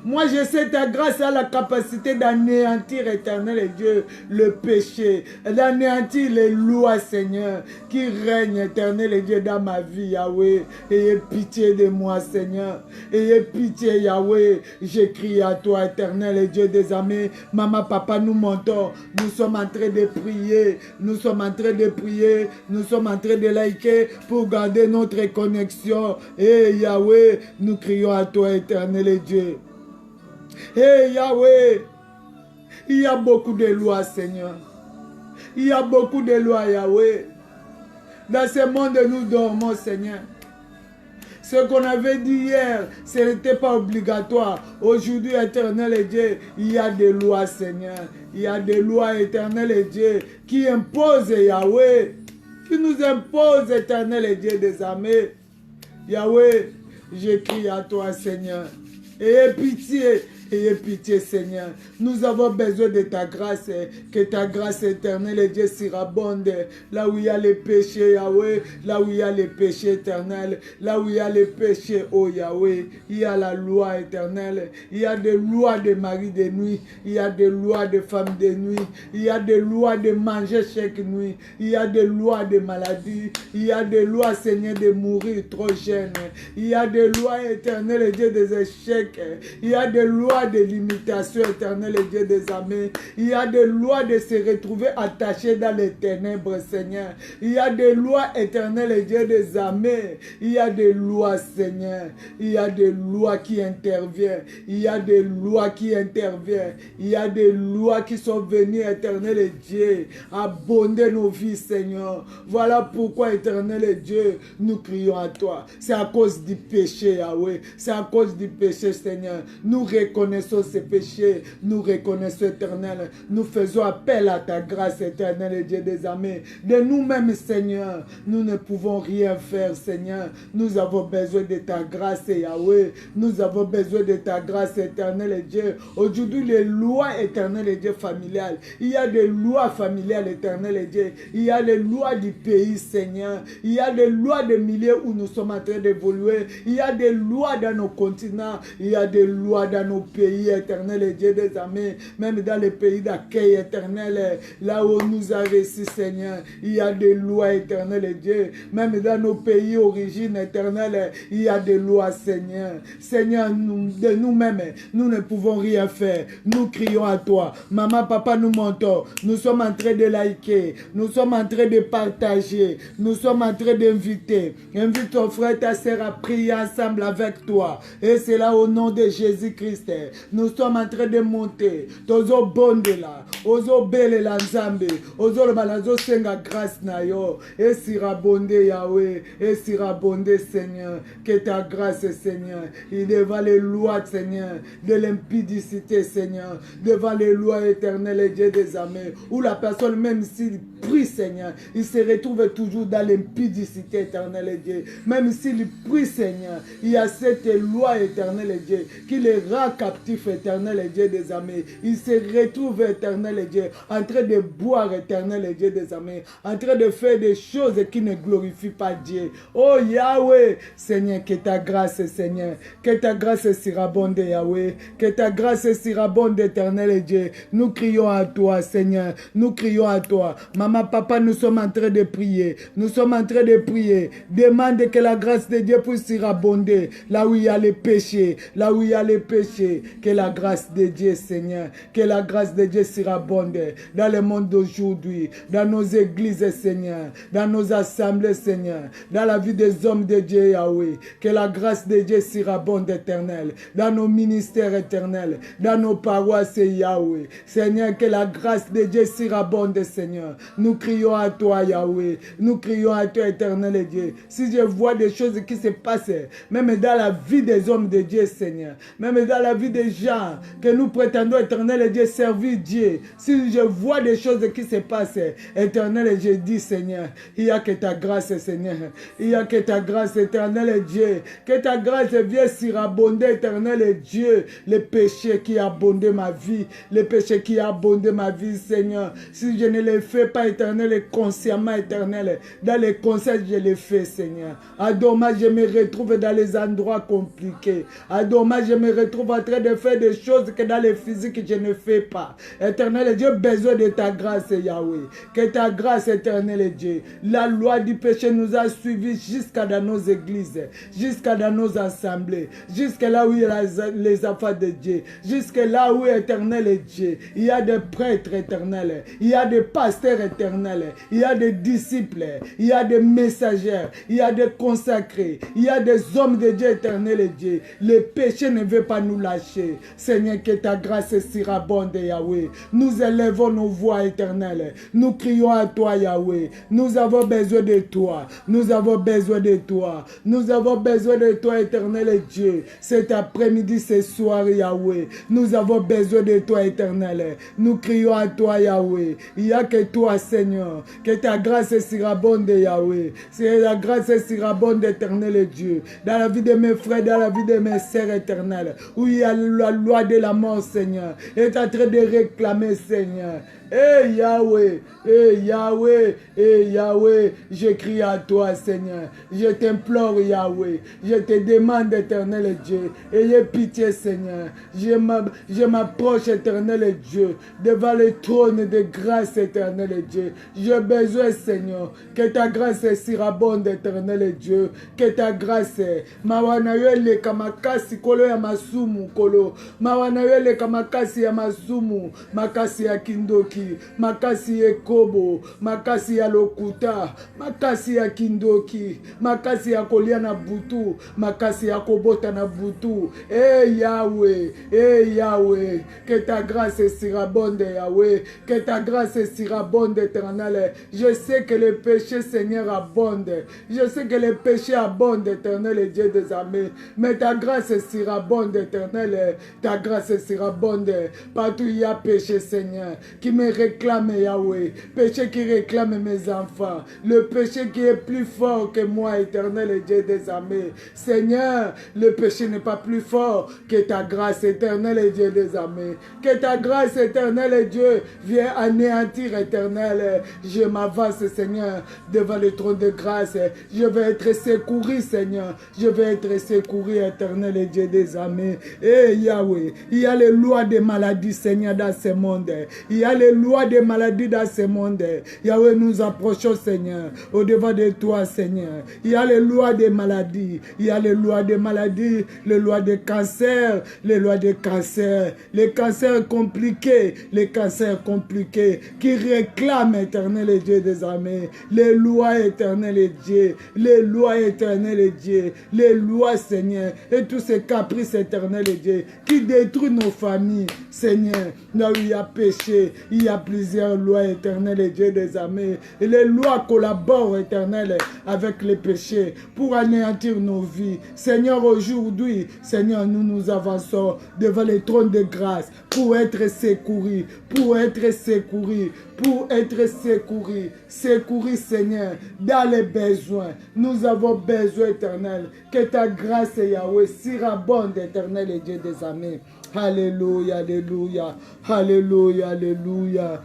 Moi, je sais ta grâce a la capacité d'anéantir, éternel et Dieu, le péché, d'anéantir les lois, Seigneur, qui règnent, éternel et Dieu, dans ma vie, Yahweh. Ayez pitié de moi, Seigneur. Ayez pitié, Yahweh. J'écris à toi, éternel et Dieu des armées. Maman, papa, nous montons. Nous sommes en train de prier. Nous sommes en train de prier. Nous sommes en train de liker pour garder notre connexion. Et Yahweh, nous crions à toi, éternel et Dieu. Hey Yahweh, il y a beaucoup de lois, Seigneur. Il y a beaucoup de lois, Yahweh. Dans ce monde, nous dormons, Seigneur. Ce qu'on avait dit hier, ce n'était pas obligatoire. Aujourd'hui, éternel et Dieu, il y a des lois, Seigneur. Il y a des lois, éternel et Dieu, qui imposent, Yahweh. Qui nous imposent, éternel et Dieu des armées. Yahweh, j'écris à toi, Seigneur. Ayez pitié. Ayez pitié, Seigneur. Nous avons besoin de ta grâce. Que ta grâce éternelle et Dieu surabonde. Là où il y a les péchés, Yahweh. Là où il y a les péchés éternels. Là où il y a les péchés, oh Yahweh. Il y a la loi éternelle. Il y a des lois de mari de nuit. Il y a des lois de femme de nuit. Il y a des lois de manger chaque nuit. Il y a des lois de maladie. Il y a des lois, Seigneur, de mourir trop jeune. Il y a des lois éternelles et Dieu des échecs. Il y a des lois de limitation éternelle et Dieu des armées. Il y a des lois de se retrouver attachés dans les ténèbres, Seigneur. Il y a des lois éternelles et Dieu des armées. Il y a des lois, Seigneur. Il y a des lois qui interviennent. Il y a des lois qui interviennent. Il y a des lois qui sont venues, éternel et Dieu, abonder nos vies, Seigneur. Voilà pourquoi, éternel et Dieu, nous crions à toi. C'est à cause du péché, Yahweh. C'est à cause du péché, Seigneur. Nous reconnaissons ces péchés, nous reconnaissons, éternel, nous faisons appel à ta grâce, éternelle et Dieu des armées. De nous-mêmes, Seigneur, nous ne pouvons rien faire, Seigneur. Nous avons besoin de ta grâce, Yahweh. Nous avons besoin de ta grâce, éternelle et Dieu. Aujourd'hui, les lois éternelles et Dieu familiales. Il y a des lois familiales, éternelles et Dieu. Il y a les lois du pays, Seigneur. Il y a des lois de milieux où nous sommes en train d'évoluer. Il y a des lois dans nos continents. Il y a des lois dans nos pays, éternel et Dieu des armées, même dans les pays d'accueil, éternel, là où on nous a reçus, Seigneur, il y a des lois, éternel et Dieu, même dans nos pays d'origine, éternel, il y a des lois, Seigneur. Seigneur, de nous-mêmes, nous ne pouvons rien faire. Nous crions à toi. Maman, papa, nous montons. Nous sommes en train de liker. Nous sommes en train de partager. Nous sommes en train d'inviter. Invite ton frère, ta sœur à prier ensemble avec toi. Et c'est là au nom de Jésus-Christ. Nous sommes en train de monter. Tozo bonde là. Ozo bele la nzambe. Ozo le balazo senga grâce na yo. Et sira bonde Yahweh. Et sira bonde Seigneur. Que ta grâce, Seigneur. Il devant les lois, Seigneur. De l'impudicité, Seigneur. Devant les lois éternelles et Dieu des armées. Où la personne, même s'il prie, Seigneur, il se retrouve toujours dans l'impudicité éternelle et Dieu. Même s'il prie, Seigneur, il y a cette loi éternelle et Dieu qui les rend captifs éternel et Dieu des armées. Il se retrouve éternel et Dieu en train de boire éternel et Dieu des armées. En train de faire des choses qui ne glorifient pas Dieu. Oh Yahweh, Seigneur, que ta grâce, Seigneur, que ta grâce surabonde, Yahweh, que ta grâce surabonde, éternel et Dieu. Nous crions à toi, Seigneur, nous crions à toi. Maman, papa, nous sommes en train de prier. Nous sommes en train de prier. Demande que la grâce de Dieu puisse surabonder là où il y a les péchés, là où il y a les péchés. Que la grâce de Dieu, Seigneur, que la grâce de Dieu surabonde dans le monde d'aujourd'hui, dans nos églises, Seigneur, dans nos assemblées, Seigneur, dans la vie des hommes de Dieu, Yahweh. Que la grâce de Dieu surabonde, éternel, dans nos ministères éternels, dans nos paroisses, Yahweh. Seigneur, que la grâce de Dieu surabonde, Seigneur. Nous crions à toi, Yahweh. Nous crions à toi, éternel et Dieu. Si je vois des choses qui se passent, même dans la vie des hommes de Dieu, Seigneur, même dans la vie des gens que nous prétendons, éternel et Dieu, servir Dieu. Si je vois des choses qui se passent, éternel et Dieu, dis, Seigneur, il n'y a que ta grâce, Seigneur. Il n'y a que ta grâce, éternel et Dieu. Que ta grâce vienne surabonder, éternel et Dieu, les péchés qui abondent ma vie, les péchés qui abondent ma vie, Seigneur. Si je ne les fais pas, éternel et consciemment, éternel, dans les conseils, je les fais, Seigneur. À dommage, je me retrouve dans les endroits compliqués. À dommage, je me retrouve en train de faire des choses que dans les physiques, je ne fais pas. Éternel et Dieu, besoin de ta grâce, Yahweh. Que ta grâce, éternel et Dieu. La loi du péché nous a suivis jusqu'à dans nos églises, jusqu'à dans nos assemblées, jusqu'à là où il y a les affaires de Dieu, jusqu'à là où, éternel et Dieu, il y a des prêtres éternels, il y a des pasteurs éternels, il y a des disciples, il y a des messagers, il y a des consacrés, il y a des hommes de Dieu éternel et Dieu. Le péché ne veut pas nous lâcher. Seigneur, que ta grâce surabonde, Yahweh. Nous élevons nos voix éternelles. Nous crions à toi, Yahweh. Nous avons besoin de toi. Nous avons besoin de toi. Nous avons besoin de toi, éternel et Dieu. Cet après-midi, ce soir, Yahweh. Nous avons besoin de toi, éternel. Nous crions à toi, Yahweh. Il n'y a que toi, Seigneur. Que ta grâce surabonde, Yahweh. C'est la grâce surabonde, éternel et Dieu. Dans la vie de mes frères, dans la vie de mes sœurs éternelles, où il y a la loi de la mort, Seigneur, est en train de réclamer, Seigneur. Eh Yahweh, eh Yahweh, eh Yahweh, je crie à toi, Seigneur. Je t'implore, Yahweh. Je te demande, éternel Dieu. Ayez pitié, Seigneur. Je m'approche, éternel Dieu, devant le trône de grâce, éternel Dieu. J'ai besoin, Seigneur, que ta grâce surabonde, éternel Dieu. Que ta grâce, mawanayele kamakasi kolo ya masumu kolo. Mawanayele kamakasi ya masumu, makasi ya kindoki. Makasi ekobo, makasi ya lokuta, makasi ya kindoki, makasi ya kolia na butu, makasi ya kobota na butu. Yahweh, Yahweh, que ta grâce surabonde, Yahweh, que ta grâce surabonde, éternel. Je sais que le péché, Seigneur, abonde. Je sais que le péché abonde, éternel, Dieu des armées. Mais ta grâce surabonde, éternel. Ta grâce surabonde. Partout il y a péché, Seigneur, qui me réclame, Yahweh. Péché qui réclame mes enfants. Le péché qui est plus fort que moi, éternel et Dieu des armées. Seigneur, le péché n'est pas plus fort que ta grâce, éternelle et Dieu des armées. Que ta grâce, éternelle et Dieu, vienne anéantir, éternel. Je m'avance, Seigneur, devant le trône de grâce. Je vais être secouru, Seigneur. Je vais être secouru, éternel et Dieu des armées. Eh Yahweh, il y a les lois des maladies, Seigneur, dans ce monde. Il y a les lois des maladies dans ce monde. Yahweh, nous approchons, Seigneur, au-devant de toi, Seigneur. Il y a les lois des maladies. Il y a les lois des maladies, les lois des cancers, les lois des cancers, les cancers compliqués, qui réclament, éternel et Dieu des armées, les lois éternelles et Dieu, les lois éternelles et Dieu, les lois, Seigneur, et tous ces caprices éternels et Dieu, qui détruisent nos familles, Seigneur. Là où il y a péché, il y a plusieurs lois éternelles et Dieu des armées, et les lois collaborent, éternel, avec les péchés, pour anéantir nos vies. Seigneur, aujourd'hui, Seigneur, nous avançons devant les trônes de grâce, pour être secourus, secourus, Seigneur, dans les besoins. Nous avons besoin, éternel, que ta grâce, Yahweh, surabonde, éternel et Dieu des armées. Alléluia, alléluia, alléluia, alléluia.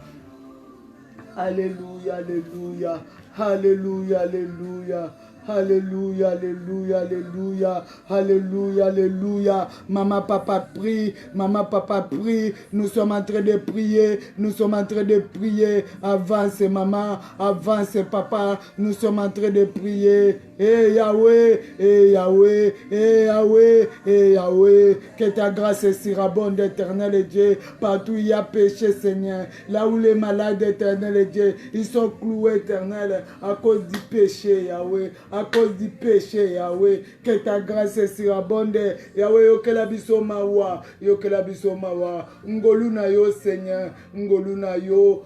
Alléluia, alléluia, alléluia, alléluia. Alléluia, alléluia, alléluia, alléluia, alléluia. Maman, papa prie, nous sommes en train de prier, avance maman, avance papa, nous sommes en train de prier. Eh Yahweh, eh Yahweh, eh Yahweh, eh Yahweh, que ta grâce surabonde, éternel et Dieu, partout il y a péché, Seigneur, là où les malades, éternel et Dieu, ils sont cloués, éternel, à cause du péché, Yahweh, à cause du péché, Yahweh, que ta grâce surabonde, Yahweh, yo que la biso mawa, ngoluna yo, Seigneur, ngoluna yo,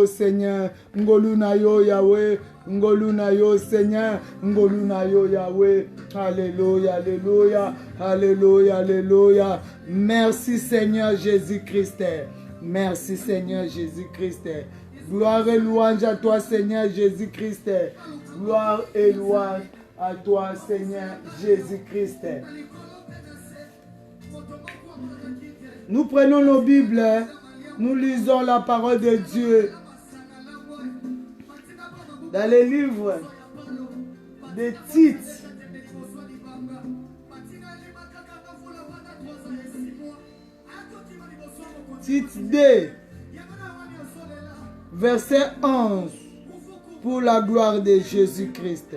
Seigneur, ngoluna yo, Yahweh, ngoluna yo, Seigneur, ngoluna yo, Yahweh. Alléluia, alléluia, alléluia, alléluia. Merci, Seigneur Jésus-Christ. Merci, Seigneur Jésus-Christ. Gloire et louange à toi, Seigneur Jésus-Christ. Gloire et louange à toi, Seigneur Jésus-Christ. Nous prenons nos Bibles, nous lisons la parole de Dieu dans les livres de Tite. Tite 2, verset 11, pour la gloire de Jésus-Christ.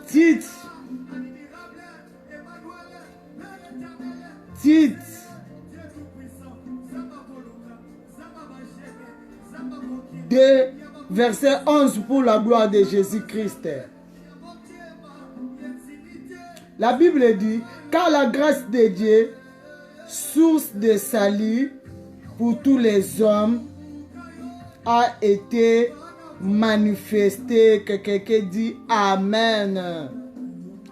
Tite 2, verset 11 pour la gloire de Jésus-Christ. La Bible dit, car la grâce de Dieu, source de salut pour tous les hommes, a été manifestée. Que quelqu'un dit Amen.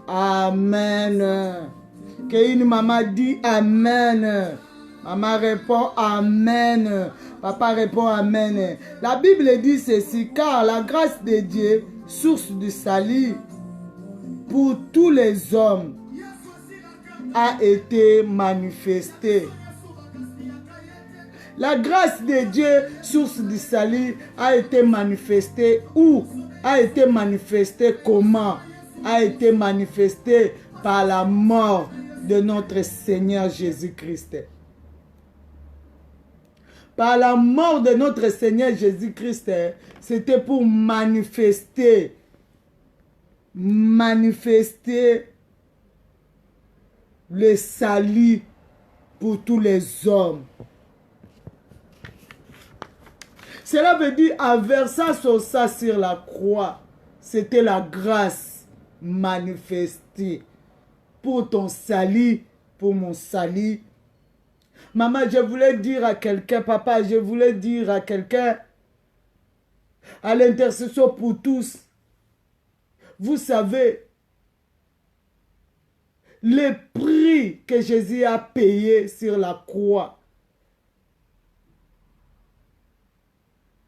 Amen. Que une maman dit Amen. Maman répond Amen. Papa répond Amen. La Bible dit ceci, car la grâce de Dieu, source du salut pour tous les hommes, a été manifestée. La grâce de Dieu, source du salut, a été manifestée où? A été manifestée comment? A été manifestée par la mort de notre Seigneur Jésus-Christ. Par la mort de notre Seigneur Jésus-Christ, c'était pour manifester le salut pour tous les hommes. Cela veut dire, en versant son sang sur la croix, c'était la grâce manifestée pour ton salut, pour mon salut. Maman, je voulais dire à quelqu'un, papa, je voulais dire à quelqu'un, à l'intercession pour tous, vous savez, le prix que Jésus a payé sur la croix,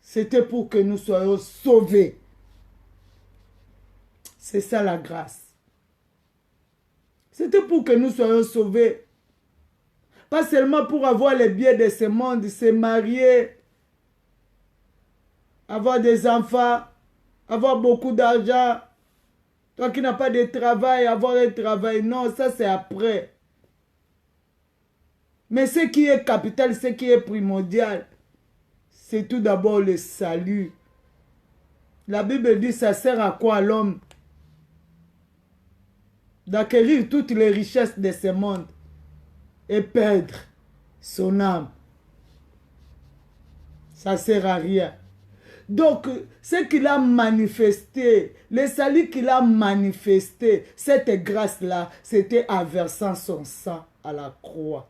c'était pour que nous soyons sauvés. C'est ça la grâce. C'était pour que nous soyons sauvés. Pas seulement pour avoir les biens de ce monde, se marier, avoir des enfants, avoir beaucoup d'argent. Toi qui n'as pas de travail, avoir un travail. Non, ça c'est après. Mais ce qui est capital, ce qui est primordial, c'est tout d'abord le salut. La Bible dit, ça sert à quoi à l'homme d'acquérir toutes les richesses de ce monde et perdre son âme. Ça ne sert à rien. Donc, ce qu'il a manifesté, le salut qu'il a manifesté, cette grâce-là, c'était en versant son sang à la croix.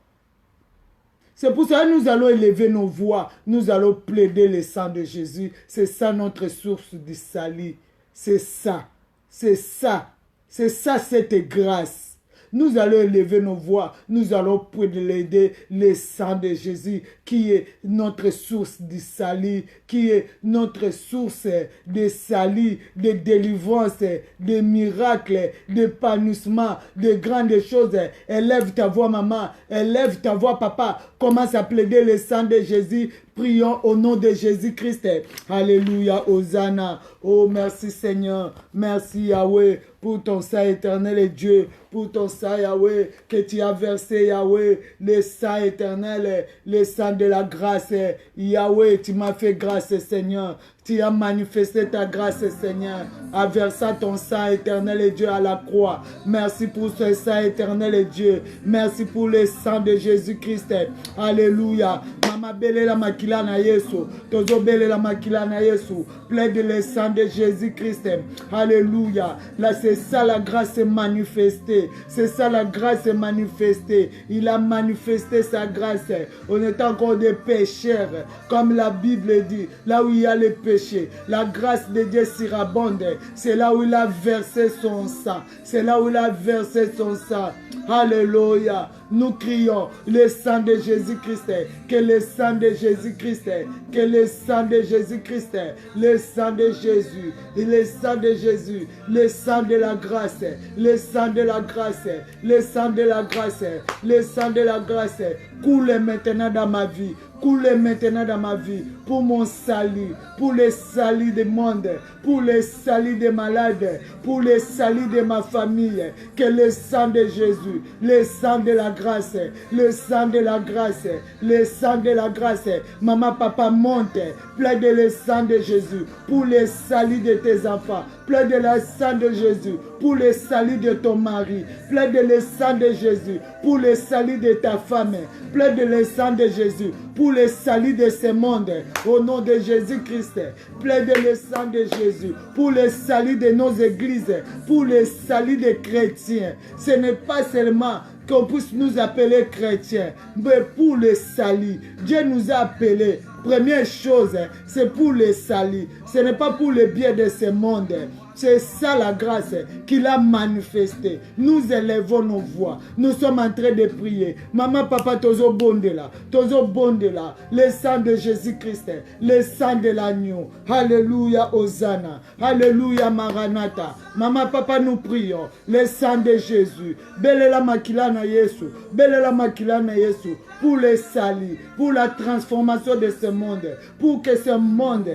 C'est pour ça que nous allons élever nos voix, nous allons plaider le sang de Jésus. C'est ça notre source du salut. C'est ça, c'est ça, c'est ça cette grâce. Nous allons élever nos voix, nous allons plaider le sang de Jésus qui est notre source de salut, qui est notre source de salut, de délivrance, de miracles, d'épanouissement, de grandes choses. Élève ta voix, maman, élève ta voix, papa. Commence à plaider le sang de Jésus. Prions au nom de Jésus-Christ. Alléluia, Hosanna. Oh, merci Seigneur. Merci Yahweh pour ton sang éternel et Dieu. Pour ton sang Yahweh que tu as versé Yahweh. Le sang éternel, le sang de la grâce. Yahweh, tu m'as fait grâce Seigneur. Tu as manifesté ta grâce, Seigneur, en versant ton sang éternel et Dieu à la croix. Merci pour ce sang éternel et Dieu. Merci pour le sang de Jésus-Christ. Alléluia. Mama bele la makila na Yesu. Tozo bele la makila na Yesu. Plaide le sang de Jésus-Christ. Alléluia. Là, c'est ça la grâce manifestée. C'est ça la grâce manifestée. Il a manifesté sa grâce. On est encore des pécheurs. Comme la Bible dit. Là où il y a les péchés. La grâce de Dieu surabonde. C'est là où il a versé son sang. C'est là où il a versé son sang. Alléluia. Nous crions le sang de Jésus-Christ. Que le sang de Jésus-Christ. Que le sang de Jésus-Christ. Le sang de Jésus. Le sang de Jésus. Le sang de la grâce. Le sang de la grâce. Le sang de la grâce. Le sang de la grâce. Coule maintenant dans ma vie. Coule maintenant dans ma vie pour mon salut, pour le salut du monde, pour le salut des malades, pour le salut de ma famille. Que le sang de Jésus, le sang de la grâce, le sang de la grâce, le sang de la grâce. Maman, papa, monte, plaide le sang de Jésus pour le salut de tes enfants. Plaide le sang de Jésus pour le salut de ton mari. Plaide le sang de Jésus pour le salut de ta femme. Plaide le sang de Jésus pour le salut de ce monde. Au nom de Jésus-Christ. Plaide le sang de Jésus pour le salut de nos églises. Pour le salut des chrétiens. Ce n'est pas seulement qu'on puisse nous appeler chrétiens, mais pour le salut. Dieu nous a appelés. Première chose, c'est pour le salut. Ce n'est pas pour le bien de ce monde. C'est ça la grâce qu'il a manifestée. Nous élevons nos voix. Nous sommes en train de prier. Maman, papa, tozo bonde là. Tozo bonde là. Le sang de Jésus-Christ. Le sang de l'agneau. Alléluia, Hosanna. Alléluia, Maranatha. Maman, papa, nous prions. Le sang de Jésus. Bele la makila na Yesu. Bele la makila na Yesu. Pour le salut. Pour la transformation de ce monde. Pour que ce monde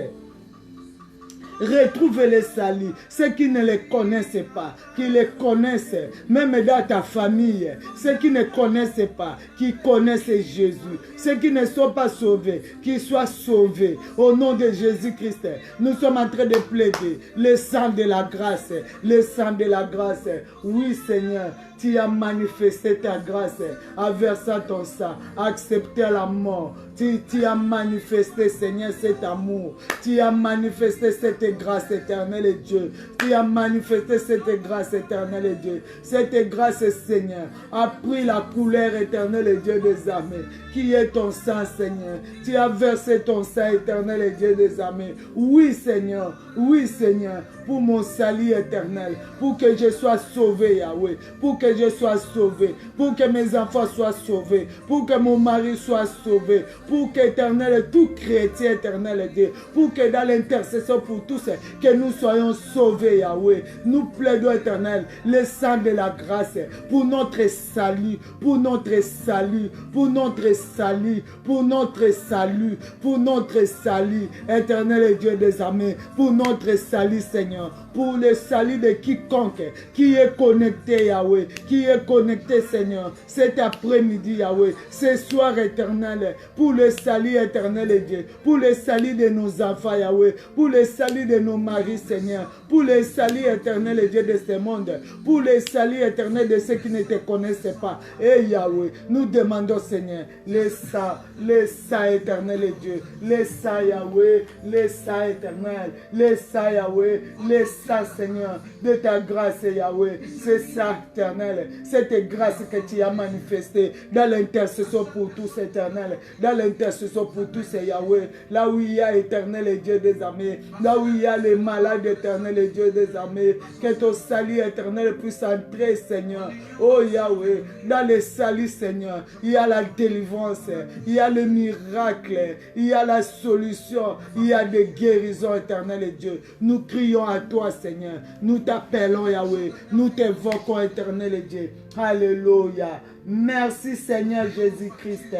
retrouve les salut. Ceux qui ne les connaissent pas, qui les connaissent, même dans ta famille. Ceux qui ne connaissent pas, qui connaissent Jésus. Ceux qui ne sont pas sauvés, qui soient sauvés. Au nom de Jésus-Christ, nous sommes en train de plaider le sang de la grâce. Le sang de la grâce. Oui, Seigneur. Tu as manifesté ta grâce en versant ton sang, accepté la mort. Tu as manifesté, Seigneur, cet amour. Tu as manifesté cette grâce éternelle, Dieu. Tu as manifesté cette grâce éternelle, Dieu. Cette grâce, Seigneur, a pris la couleur éternelle, Dieu des armées, qui est ton sang, Seigneur. Tu as versé ton sang éternel, Dieu des armées. Oui, Seigneur. Oui, Seigneur, pour mon salut éternel, pour que je sois sauvé, Yahweh, pour que que je sois sauvé, pour que mes enfants soient sauvés, pour que mon mari soit sauvé, pour qu'Éternel, tout chrétien éternel Dieu, pour que dans l'intercession pour tous, que nous soyons sauvés, Yahweh. Nous plaidons, Éternel, le sang de la grâce pour notre salut, pour notre salut, pour notre salut, pour notre salut, pour notre salut, Éternel Dieu des armées, pour notre salut, Seigneur, pour le salut de quiconque qui est connecté, Yahweh, qui est connecté, Seigneur, cet après-midi, Yahweh, ce soir, Éternel, pour le salut éternel, Dieu, pour le salut de nos enfants, Yahweh, pour le salut de nos maris, Seigneur, pour le salut éternel, Dieu, de ce monde, pour le salut éternel de ceux qui ne te connaissent pas. Et Yahweh, nous demandons, Seigneur, le sang éternel, Dieu, le sang, Yahweh, le sang éternel, le sang, Yahweh, le sang, Seigneur, de ta grâce, Yahweh, c'est ça, éternel, cette grâce que tu as manifestée dans l'intercession pour tous, éternel, dans l'intercession pour tous, Yahweh, là où il y a éternel Dieu des armées, là où il y a les malades, éternel Dieu des armées, que ton salut éternel puisse entrer, Seigneur. Oh Yahweh, dans le salut, Seigneur, il y a la délivrance, il y a le miracle, il y a la solution, il y a des guérisons, éternel Dieu. Nous crions à toi, Seigneur. Nous t'appelons, Yahweh. Nous t'évoquons, éternel Dieu. Alléluia. Merci, Seigneur Jésus-Christ.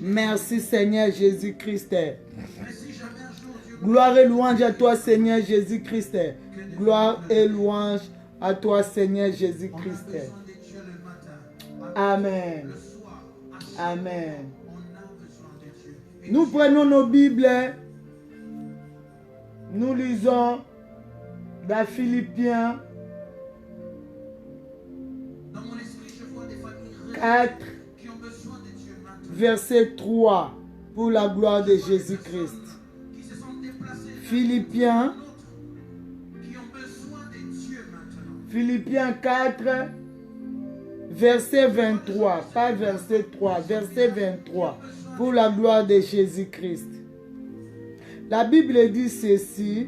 Merci, Seigneur Jésus-Christ. Gloire et louange à toi, Seigneur Jésus-Christ. Gloire et louange à toi, Seigneur Jésus-Christ. Amen. Amen. Nous prenons nos Bibles. Nous lisons dans Philippiens 4, verset 3, pour la gloire de Jésus-Christ. Philippiens 4, verset 23, pas verset 3, verset 23, pour la gloire de Jésus-Christ. La Bible dit ceci.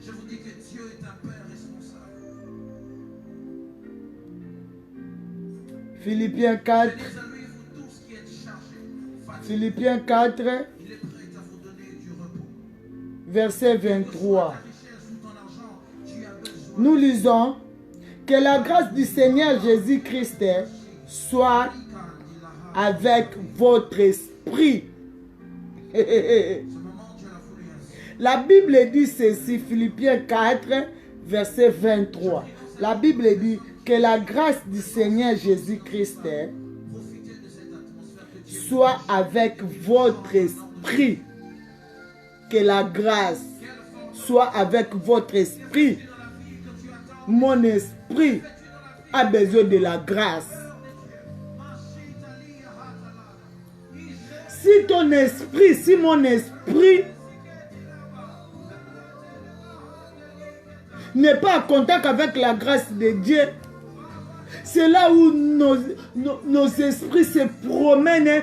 Je vous dis que Dieu est un Père responsable. Philippiens 4. Philippiens 4. Verset 23. Nous lisons que la grâce du Seigneur Jésus-Christ soit avec votre esprit. La Bible dit ceci, Philippiens 4, verset 23. La Bible dit que la grâce du Seigneur Jésus-Christ soit avec votre esprit. Que la grâce soit avec votre esprit. Mon esprit a besoin de la grâce. Si ton esprit, si mon esprit n'est pas en contact avec la grâce de Dieu, c'est là où nos esprits se promènent.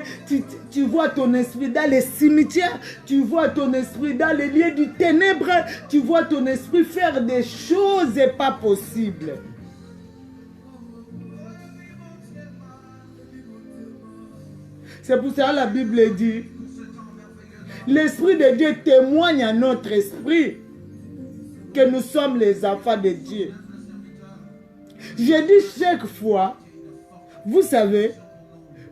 Tu vois ton esprit dans les cimetières, tu vois ton esprit dans les lieux du ténèbre, tu vois ton esprit faire des choses pas possibles. C'est pour ça que la Bible dit, l'Esprit de Dieu témoigne à notre esprit que nous sommes les enfants de Dieu. Je dis chaque fois, vous savez,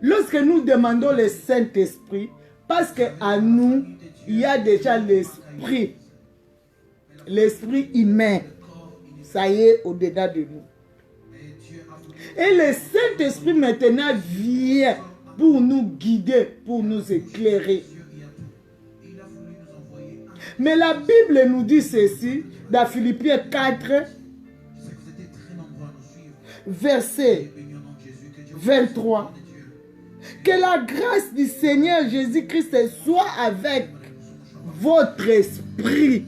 lorsque nous demandons le Saint-Esprit, parce qu'à nous, il y a déjà l'esprit humain, ça y est, au-dedans de nous. Et le Saint-Esprit maintenant vient pour nous guider, pour nous éclairer. Mais la Bible nous dit ceci, dans Philippiens 4, verset 23, que la grâce du Seigneur Jésus-Christ soit avec votre esprit.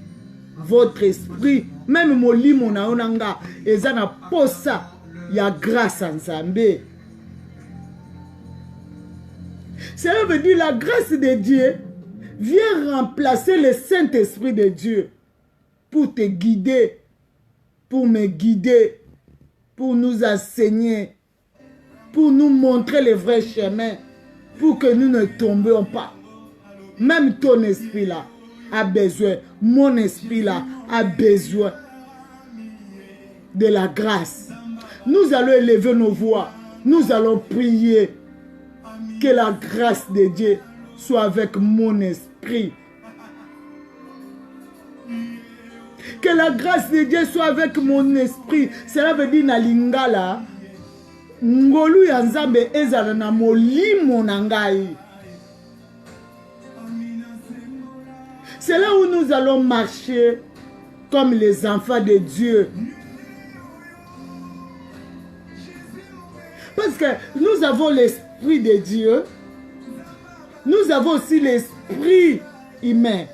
Votre esprit. Même mon lit, mon aonanga, et ça n'a pas ça. Il y a grâce ensemble. Cela veut dire la grâce de Dieu vient remplacer le Saint-Esprit de Dieu pour te guider, pour me guider. pour nous enseigner, pour nous montrer les vrais chemins, pour que nous ne tombions pas. Même ton esprit là a besoin, mon esprit là a besoin de la grâce. Nous allons élever nos voix, nous allons prier que la grâce de Dieu soit avec mon esprit. Que la grâce de Dieu soit avec mon esprit. Cela veut dire na lingala ngolu ya nzambe ezala na molimo na ngai. C'est là où nous allons marcher comme les enfants de Dieu. Parce que nous avons l'esprit de Dieu. Nous avons aussi l'esprit humain.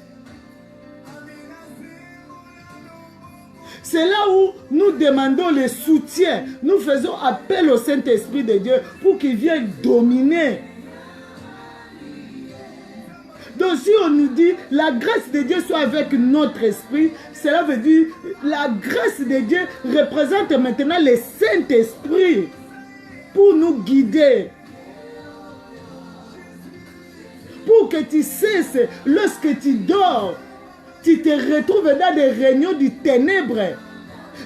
C'est là où nous demandons le soutien. Nous faisons appel au Saint-Esprit de Dieu pour qu'il vienne dominer. Donc si on nous dit la grâce de Dieu soit avec notre esprit, cela veut dire la grâce de Dieu représente maintenant le Saint-Esprit pour nous guider. Pour que tu cesses, lorsque tu dors, tu te retrouves dans des réunions du ténèbre.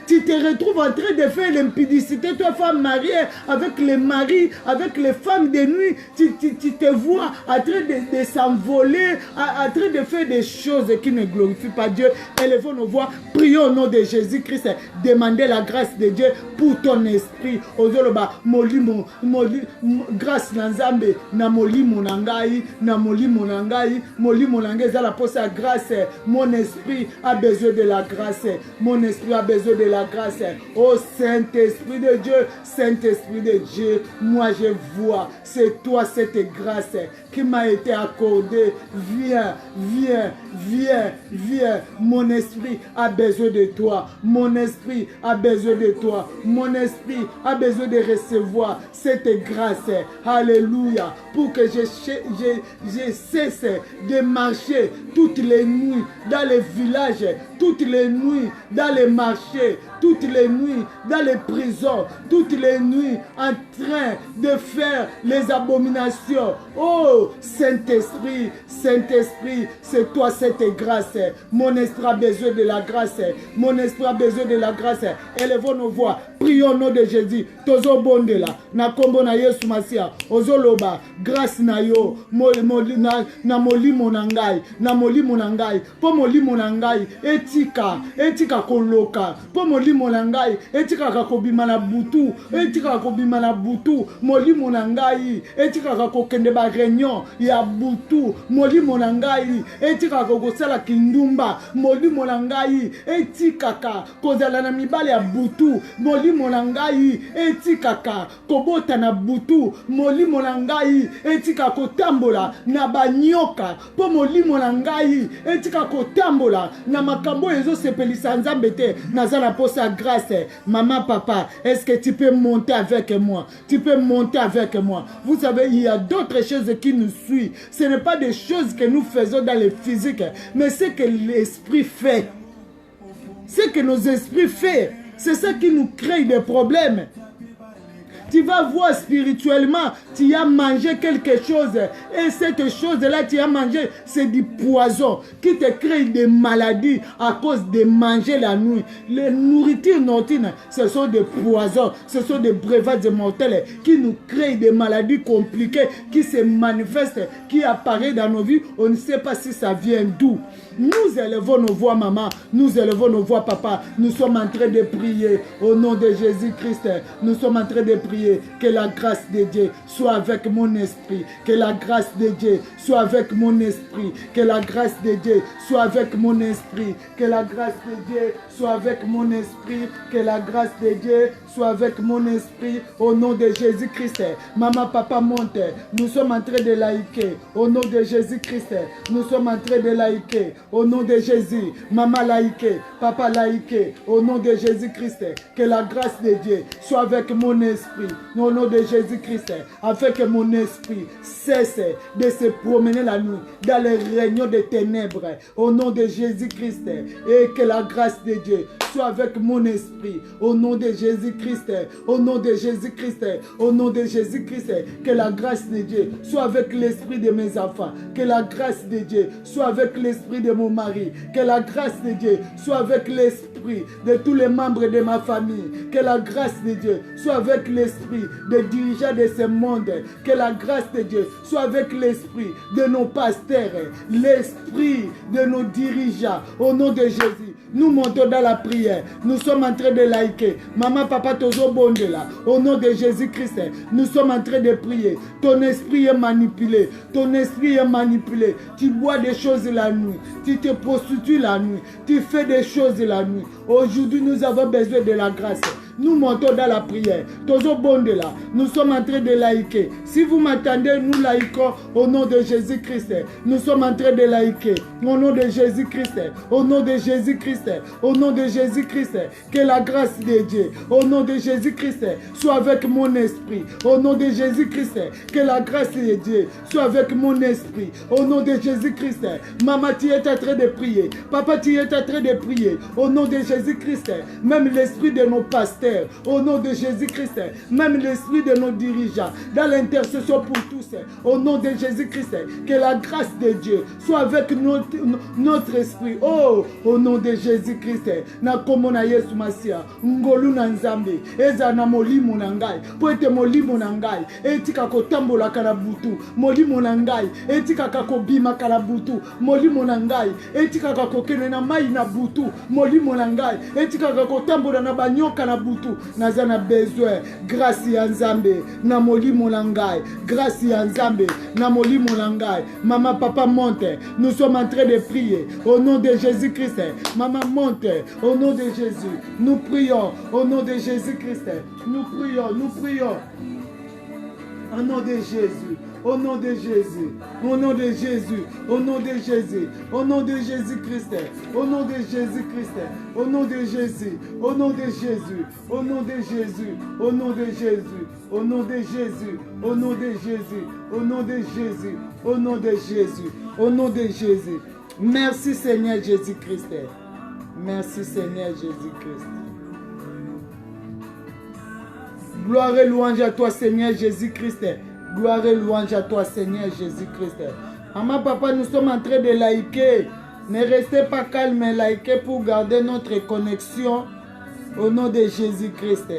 Tu te retrouves en train de faire l'impudicité, toi femme mariée, avec les maris, avec les femmes de nuit. Tu te vois en train de s'envoler, en train de faire des choses qui ne glorifient pas Dieu. Élevons nos voix, prions au nom de Jésus-Christ. Demandez la grâce de Dieu pour ton esprit. Ozoloba, molimo, grâce nanzambe, na molimo nangai, na molimo nangai, molimo nangai, za la pose à grâce. Mon esprit a besoin de la grâce. Mon esprit a besoin de la grâce. Oh Saint-Esprit de Dieu, Saint-Esprit de Dieu, moi je vois, c'est toi cette grâce qui m'a été accordée. Viens, viens, viens, viens. Mon esprit a besoin de toi. Mon esprit a besoin de toi. Mon esprit a besoin de recevoir cette grâce. Alléluia. Pour que je cesse de marcher toutes les nuits dans les villages, toutes les nuits dans les marchés, toutes les nuits dans les prisons, toutes les nuits en train de faire les abominations. Oh Saint-Esprit, Saint-Esprit, c'est toi cette grâce. Mon esprit a besoin de la grâce. Mon esprit a besoin de la grâce. Élevons nos voix. Prions au nom de Jésus. Tozo bondela. Na kombo na Yesu Masia. Ozoloba. Grâce na yo. Na molimo na ngai. Na molimo na ngai. Po molimo na ngai. Etika. Etika koloka. Po molimo na ngai. Etika kakobima na butu. Etika kakobima na butu. Molimo na ngai. Etika kakokende ba réunion. Ya butu. Molimo na ngai. Etika kakosala kindumba. Molimo na ngai. Etika kozala na mibale ya butu. Molimo na ngai. Etika kobota na butu. Molimo na ngai. Etika kotambola na banyoka. Po molimo na ngai. Etika kotambola na makambo ezo sepelisa nzambe te. Nazala posa grâce. Maman, papa, est-ce que tu peux monter avec moi? Tu peux monter avec moi. Vous savez, il y a d'autres choses qui nous suivent. Ce n'est pas des choses que nous faisons dans le physique, mais c'est que l'esprit fait. Ce que nos esprits font, c'est ça qui nous crée des problèmes. Tu vas voir spirituellement, tu as mangé quelque chose et cette chose-là, tu as mangé, c'est du poison qui te crée des maladies à cause de manger la nuit. Les nourritures nocturnes, ce sont des poisons, ce sont des breuvages mortels qui nous créent des maladies compliquées, qui se manifestent, qui apparaissent dans nos vies. On ne sait pas si ça vient d'où. Nous élevons nos voix, maman. Nous élevons nos voix, papa. Nous sommes en train de prier au nom de Jésus-Christ. Nous sommes en train de prier que la grâce de Dieu soit avec mon esprit. Que la grâce de Dieu soit avec mon esprit. Que la grâce de Dieu soit avec mon esprit. Que la grâce de Dieu soit avec mon esprit. Que la grâce de Dieu soit avec mon esprit. Au nom de Jésus-Christ. Maman, papa, monte. Nous sommes en train de laïquer. Au nom de Jésus-Christ. Nous sommes en train de laïquer. Au nom de Jésus, maman laïque, papa laïque, au nom de Jésus-Christ, que la grâce de Dieu soit avec mon esprit, esprit, au nom de Jésus-Christ, afin que mon esprit cesse de se promener la nuit dans les réunions des ténèbres, au nom de Jésus-Christ, et que la grâce de Dieu soit avec mon esprit, au nom de Jésus-Christ, au nom de Jésus-Christ, au nom de Jésus-Christ, que la grâce de Dieu soit avec l'esprit de mes enfants, que la grâce de Dieu soit avec l'esprit de mon mari, que la grâce de Dieu soit avec l'esprit de tous les membres de ma famille, que la grâce de Dieu soit avec l'esprit des dirigeants de ce monde, que la grâce de Dieu soit avec l'esprit de nos pasteurs, l'esprit de nos dirigeants, au nom de Jésus. Nous montons dans la prière. Nous sommes en train de liker. Maman, papa, toujours bon de là. Au nom de Jésus-Christ, nous sommes en train de prier. Ton esprit est manipulé. Ton esprit est manipulé. Tu bois des choses la nuit. Tu te prostitues la nuit. Tu fais des choses la nuit. Aujourd'hui, nous avons besoin de la grâce. Nous montons dans la prière. Toujours bon de là. Nous sommes en train de liker. Si vous m'attendez, nous likons au nom de Jésus-Christ. Nous sommes en train de liker. Au nom de Jésus-Christ. Au nom de Jésus-Christ. Au nom de Jésus-Christ. Que la grâce de Dieu, au nom de Jésus-Christ, soit avec mon esprit. Au nom de Jésus-Christ. Que la grâce de Dieu soit avec mon esprit. Au nom de Jésus-Christ. Maman, tu es en train de prier. Papa, tu es en train de prier. Au nom de Jésus-Christ. Même l'esprit de nos pasteurs. Au nom de Jésus-Christ, même l'esprit de nos dirigeants, dans l'intercession pour tous, au nom de Jésus-Christ, que la grâce de Dieu soit avec notre esprit. Oh, au nom de Jésus-Christ, na komona Yesu Masia, ngolu na nzambe, eza na molimo na ngai, po ete molimo na ngai, etika kotambola kana butu, molimo na ngai, etika kakobima kana butu, molimo na ngai, etika kakokene na mai na butu, molimo na ngai, etika kakotambola na banyoka na butu. Naza na besoin grâce ya nzambe na molimo na ngai, grâce ya nzambe na molimo na ngai. Maman, papa, monte. Nous sommes en train de prier au nom de Jésus-Christ. Maman, monte au nom de Jésus. Nous prions au nom de Jésus-Christ. Nous prions, nous prions au nom de Jésus. Au nom de Jésus, au nom de Jésus, au nom de Jésus, au nom de Jésus-Christ, au nom de Jésus-Christ, au nom de Jésus, au nom de Jésus, au nom de Jésus, au nom de Jésus, au nom de Jésus, au nom de Jésus, au nom de Jésus, au nom de Jésus, au nom de Jésus. Merci Seigneur Jésus-Christ. Merci Seigneur Jésus-Christ. Gloire et louange à toi Seigneur Jésus-Christ. Gloire et louange à toi, Seigneur Jésus-Christ. Maman, papa, nous sommes en train de liker. Ne restez pas calme, mais likez pour garder notre connexion au nom de Jésus-Christ.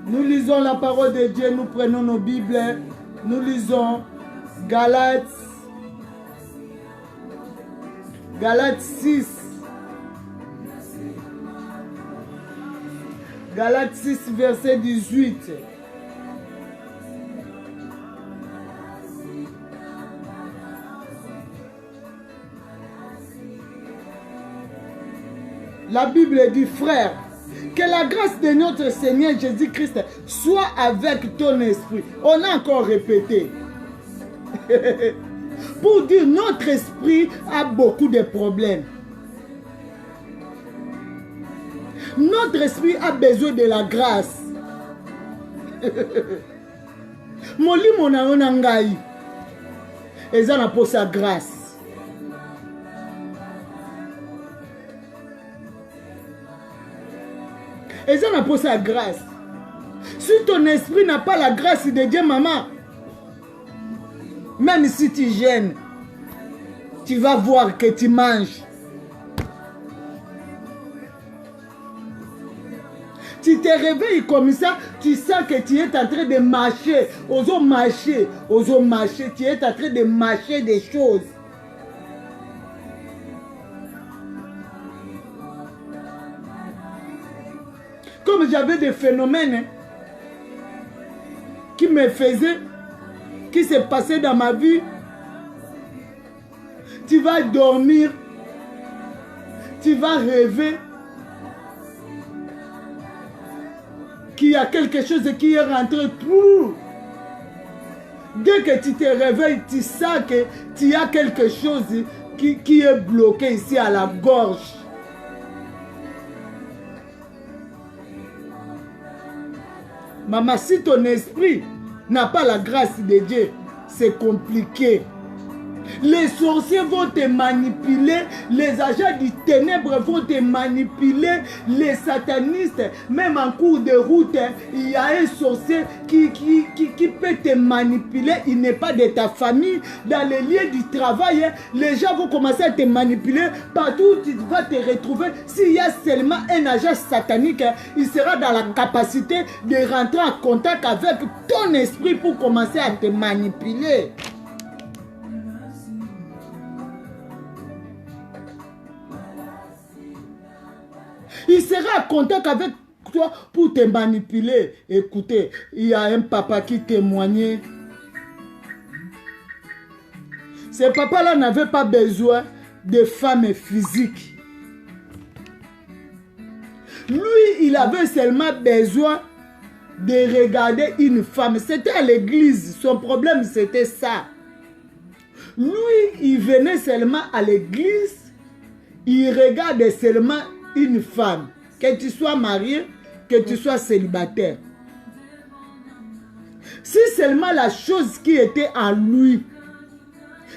Nous lisons la parole de Dieu, nous prenons nos Bibles, nous lisons Galates 6. Galates 6, verset 18. La Bible dit, frère, que la grâce de notre Seigneur Jésus-Christ soit avec ton esprit. On a encore répété. Pour dire, notre esprit a beaucoup de problèmes. Notre esprit a besoin de la grâce. Molimo na ona ngai. Eza na po sa grâce. Eza na po sa grâce. Si ton esprit n'a pas la grâce de Dieu, maman, même si tu gênes, tu vas voir que tu manges. Tu te réveilles comme ça, tu sens que tu es en train de mâcher, tu es en train de mâcher des choses. Comme j'avais des phénomènes qui me faisaient, qui se passaient dans ma vie, tu vas dormir, tu vas rêver qu'il y a quelque chose qui est rentré tout. Dès que tu te réveilles, tu sens que tu as quelque chose qui est bloqué ici à la gorge. Maman, si ton esprit n'a pas la grâce de Dieu, c'est compliqué. Les sorciers vont te manipuler, les agents du ténèbre vont te manipuler, les satanistes, même en cours de route, il y a un sorcier qui peut te manipuler, il n'est pas de ta famille, dans les lieux du travail, les gens vont commencer à te manipuler, partout où tu vas te retrouver, s'il y a seulement un agent satanique, il sera dans la capacité de rentrer en contact avec ton esprit pour commencer à te manipuler. Il sera en contact avec toi pour te manipuler. Écoutez, il y a un papa qui témoignait. Ce papa-là n'avait pas besoin de femmes physiques. Lui, il avait seulement besoin de regarder une femme. C'était à l'église. Son problème, c'était ça. Lui, il venait seulement à l'église. Il regardait seulement une femme, que tu sois marié, que tu sois célibataire. Si seulement la chose qui était en lui,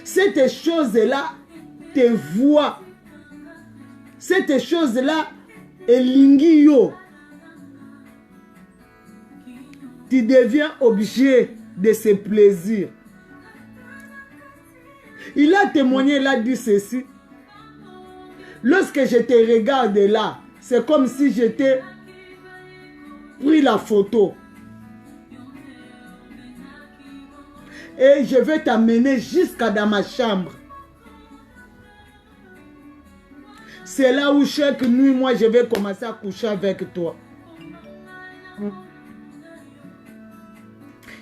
cette chose-là te voit, cette chose-là est lingio, tu deviens objet de ses plaisirs. Il a témoigné, il a dit ceci. Lorsque je te regarde là, c'est comme si j'étais pris la photo. Et je vais t'amener jusqu'à dans ma chambre. C'est là où chaque nuit, moi, je vais commencer à coucher avec toi.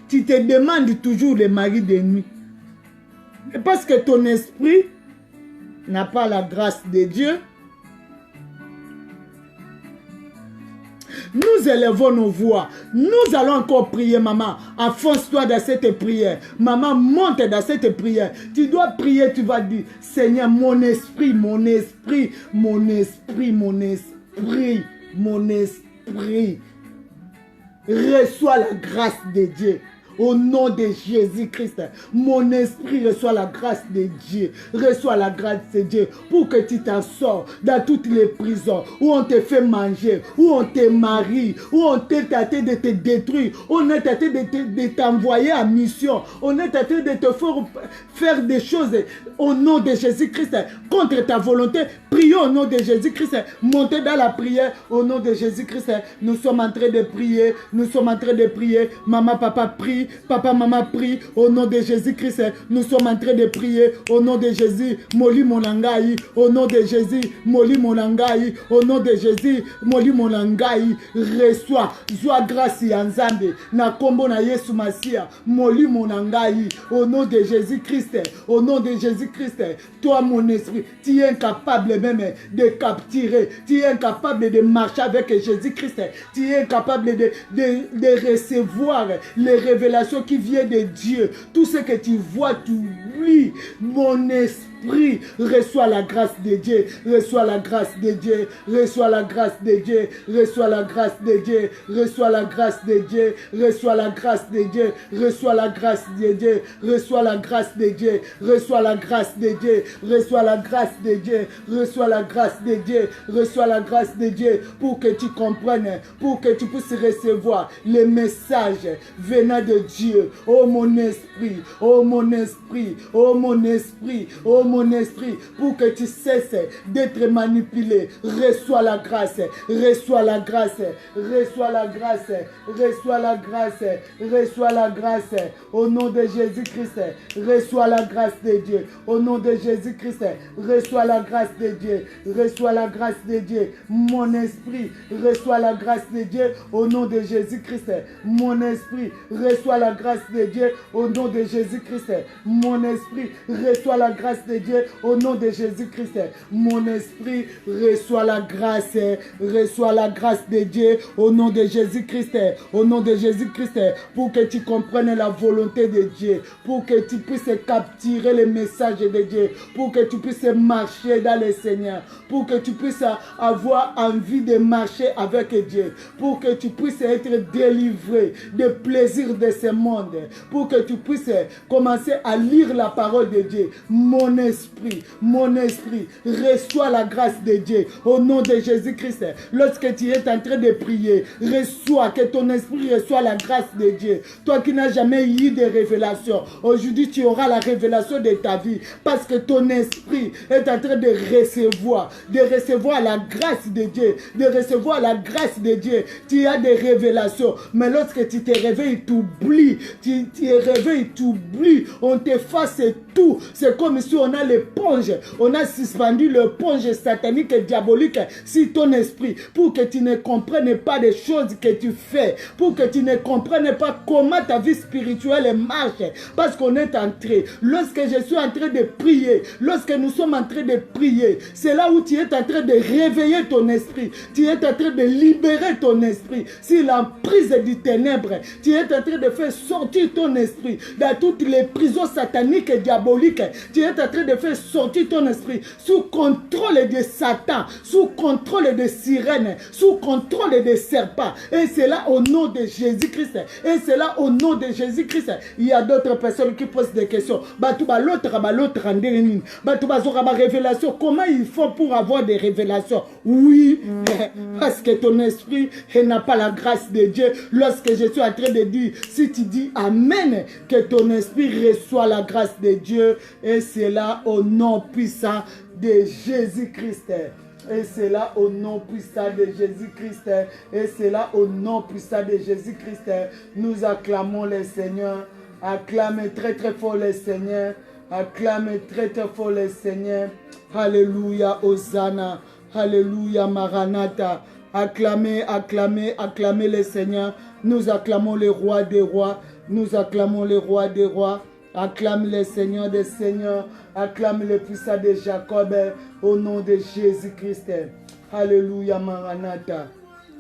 Tu te demandes toujours le mari de nuit. Et parce que ton esprit n'a pas la grâce de Dieu, nous élevons nos voix. Nous allons encore prier, maman. Enfonce-toi dans cette prière. Maman, monte dans cette prière. Tu dois prier, tu vas dire, Seigneur, mon esprit, mon esprit, mon esprit, mon esprit, mon esprit. Reçois la grâce de Dieu. Au nom de Jésus-Christ, mon esprit reçoit la grâce de Dieu. Reçois la grâce de Dieu pour que tu t'en sors dans toutes les prisons où on te fait manger, où on te marie, où on est tenté de te détruire, où on est tenté de t'envoyer en mission, on est tenté de te faire des choses au nom de Jésus-Christ contre ta volonté. Prions au nom de Jésus-Christ. Montez dans la prière au nom de Jésus-Christ. Nous sommes en train de prier. Nous sommes en train de prier. Maman, papa, prie. Papa, maman, prie au nom de Jésus-Christ. Nous sommes en train de prier au nom de Jésus. Moli Molangai. Au nom de Jésus. Moli Molangai. Au nom de Jésus. Moli Molangai. Reçois. Joie grâce et ensemble. Na kombo na Yesu Masia. Moli Molangai. Au nom de Jésus-Christ. Au nom de Jésus-Christ. Toi, mon esprit, tu es incapable même de capturer. Tu es incapable de marcher avec Jésus-Christ. Tu es incapable de recevoir les révélations qui viennent de Dieu. Tout ce que tu vois, tu oublies. Mon esprit, reçois la grâce de Dieu. Reçois la grâce de Dieu. Reçois la grâce de Dieu. Reçois la grâce de Dieu. Reçois la grâce de Dieu. Reçois la grâce de Dieu. Reçois la grâce de Dieu. Reçois la grâce de Dieu. Reçois la grâce de Dieu. Reçois la grâce de Dieu. Reçois la grâce de Dieu. Reçois la grâce de Dieu pour que tu comprennes, pour que tu puisses recevoir les messages venant de Dieu. Oh mon esprit, oh mon esprit, oh mon esprit, oh mon esprit, pour que tu cesses d'être manipulé. Reçois la grâce, reçois la grâce, reçois la grâce, reçois la grâce, reçois la grâce. Au nom de Jésus-Christ, reçois la grâce de Dieu. Au nom de Jésus-Christ, reçois la grâce de Dieu. Reçois la grâce de Dieu. Mon esprit, reçois la grâce de Dieu. Au nom de Jésus-Christ, mon esprit, reçois la grâce de Dieu. Au nom de Jésus-Christ, mon esprit, reçois la grâce de Dieu, au nom de Jésus-Christ. Mon esprit reçoit la grâce de Dieu, au nom de Jésus-Christ, au nom de Jésus-Christ, pour que tu comprennes la volonté de Dieu, pour que tu puisses capturer les messages de Dieu, pour que tu puisses marcher dans le Seigneur, pour que tu puisses avoir envie de marcher avec Dieu, pour que tu puisses être délivré des plaisirs de ce monde, pour que tu puisses commencer à lire la parole de Dieu. Mon esprit, reçois la grâce de Dieu au nom de Jésus-Christ. Lorsque tu es en train de prier, que ton esprit reçoit la grâce de Dieu. Toi qui n'as jamais eu de révélation, aujourd'hui tu auras la révélation de ta vie, parce que ton esprit est en train de recevoir la grâce de Dieu, de recevoir la grâce de Dieu. Tu as des révélations, mais lorsque tu te réveilles, tu oublies, on t'efface tout. C'est comme si on a l'éponge, on a suspendu l'éponge satanique et diabolique sur ton esprit, pour que tu ne comprennes pas des choses que tu fais, pour que tu ne comprennes pas comment ta vie spirituelle marche, parce qu'on est entré. Lorsque je suis en train de prier, lorsque nous sommes en train de prier, c'est là où tu es en train de réveiller ton esprit, tu es en train de libérer ton esprit sur l'emprise du ténèbre, tu es en train de faire sortir ton esprit dans toutes les prisons sataniques et diaboliques, tu es en train de faire sortir ton esprit sous contrôle de Satan, sous contrôle de sirènes, sous contrôle de serpents, et c'est là au nom de Jésus-Christ, et c'est là au nom de Jésus-Christ. Il y a d'autres personnes qui posent des questions, révélation, comment ils font pour avoir des révélations? Oui, parce que ton esprit n'a pas la grâce de Dieu. Lorsque je suis en train de dire, si tu dis Amen, que ton esprit reçoit la grâce de Dieu, et c'est là au nom puissant de Jésus-Christ. Et c'est là au nom puissant de Jésus-Christ. Et c'est là au nom puissant de Jésus-Christ. Nous acclamons le Seigneur. Acclame très très fort le Seigneur. Acclame très très fort le Seigneur. Alléluia, Hosanna. Alléluia, Maranatha. Acclamez, acclamez, acclamez le Seigneur. Nous acclamons le roi des rois. Nous acclamons le roi des rois. Acclame le Seigneur des seigneurs. Acclame le puissant de Jacob au nom de Jésus-Christ. Alléluia, Maranatha.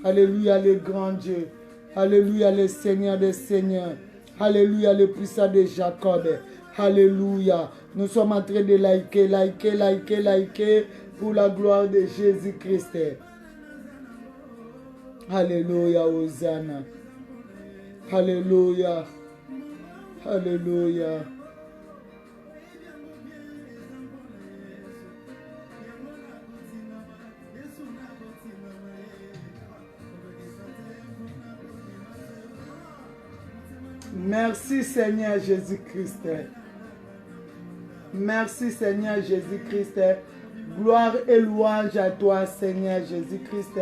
Alléluia, le grand Dieu. Alléluia, le Seigneur des seigneurs. Alléluia, le puissant de Jacob. Alléluia. Nous sommes en train de liker pour la gloire de Jésus-Christ. Alléluia, Hosanna. Alléluia. Alléluia. Merci Seigneur Jésus-Christ. Merci Seigneur Jésus-Christ. Gloire et louange à toi Seigneur Jésus-Christ.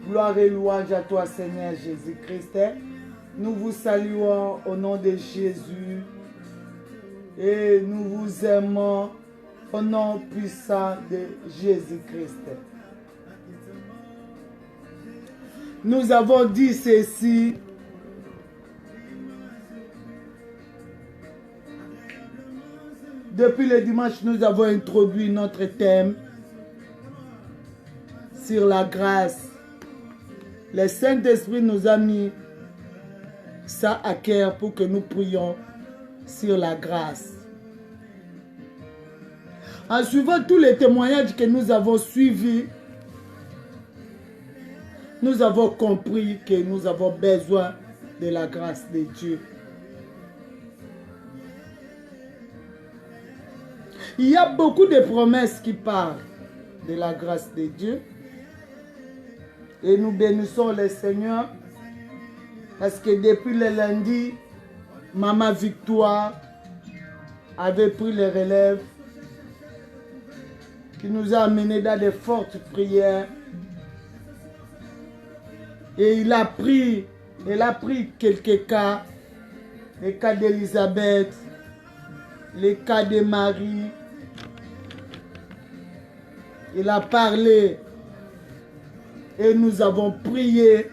Gloire et louange à toi Seigneur Jésus-Christ. Nous vous saluons au nom de Jésus et nous vous aimons au nom puissant de Jésus-Christ. Nous avons dit ceci. Depuis le dimanche, nous avons introduit notre thème sur la grâce. Le Saint-Esprit nous a mis ça à cœur pour que nous prions sur la grâce. En suivant tous les témoignages que nous avons suivis, nous avons compris que nous avons besoin de la grâce de Dieu. Il y a beaucoup de promesses qui parlent de la grâce de Dieu. Et nous bénissons le Seigneur parce que depuis le lundi, Maman Victoire avait pris le relève qui nous a amenés dans de fortes prières. Et elle a pris quelques cas, les cas d'Élisabeth, les cas de Marie. Il a parlé et nous avons prié.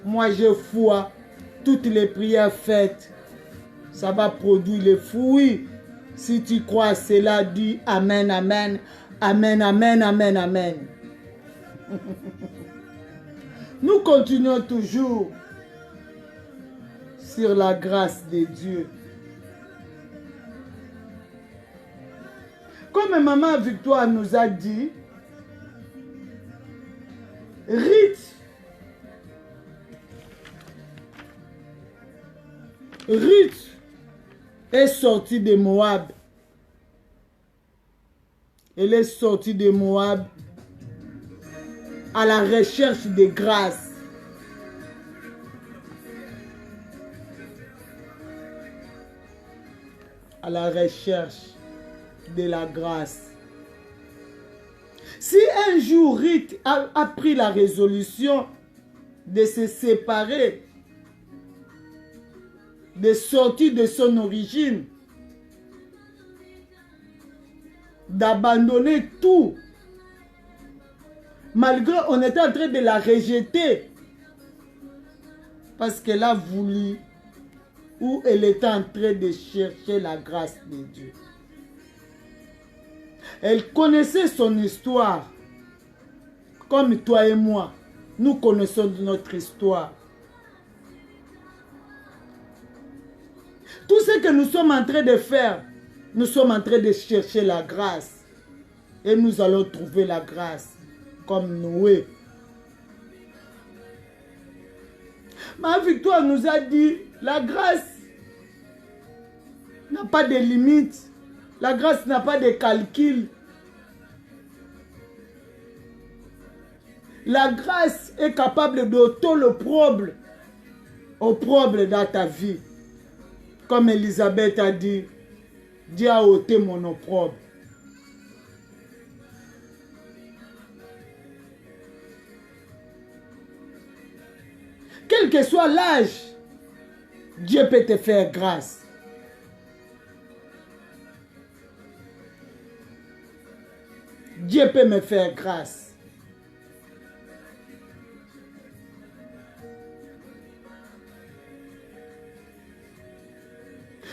Moi, j'ai foi. Toutes les prières faites, ça va produire les fruits Si tu crois à cela, dis Amen, Amen, Amen, Amen, Amen, Amen. Nous continuons toujours sur la grâce de Dieu. Comme Maman Victoire nous a dit, Ruth est sortie de Moab. Elle est sortie de Moab à la recherche de grâce. À la recherche de la grâce. Si un jour Ruth a pris la résolution de se séparer, de sortir de son origine, d'abandonner tout, malgré on était en train de la rejeter, parce qu'elle a voulu ou elle était en train de chercher la grâce de Dieu. Elle connaissait son histoire, comme toi et moi, nous connaissons notre histoire. Tout ce que nous sommes en train de faire, nous sommes en train de chercher la grâce. Et nous allons trouver la grâce, comme Noé. Ma Victoire nous a dit, la grâce n'a pas de limite. La grâce n'a pas de calcul. La grâce est capable d'ôter l'opprobre dans ta vie. Comme Elisabeth a dit, Dieu a ôté mon opprobre. Quel que soit l'âge, Dieu peut te faire grâce. Dieu peut me faire grâce.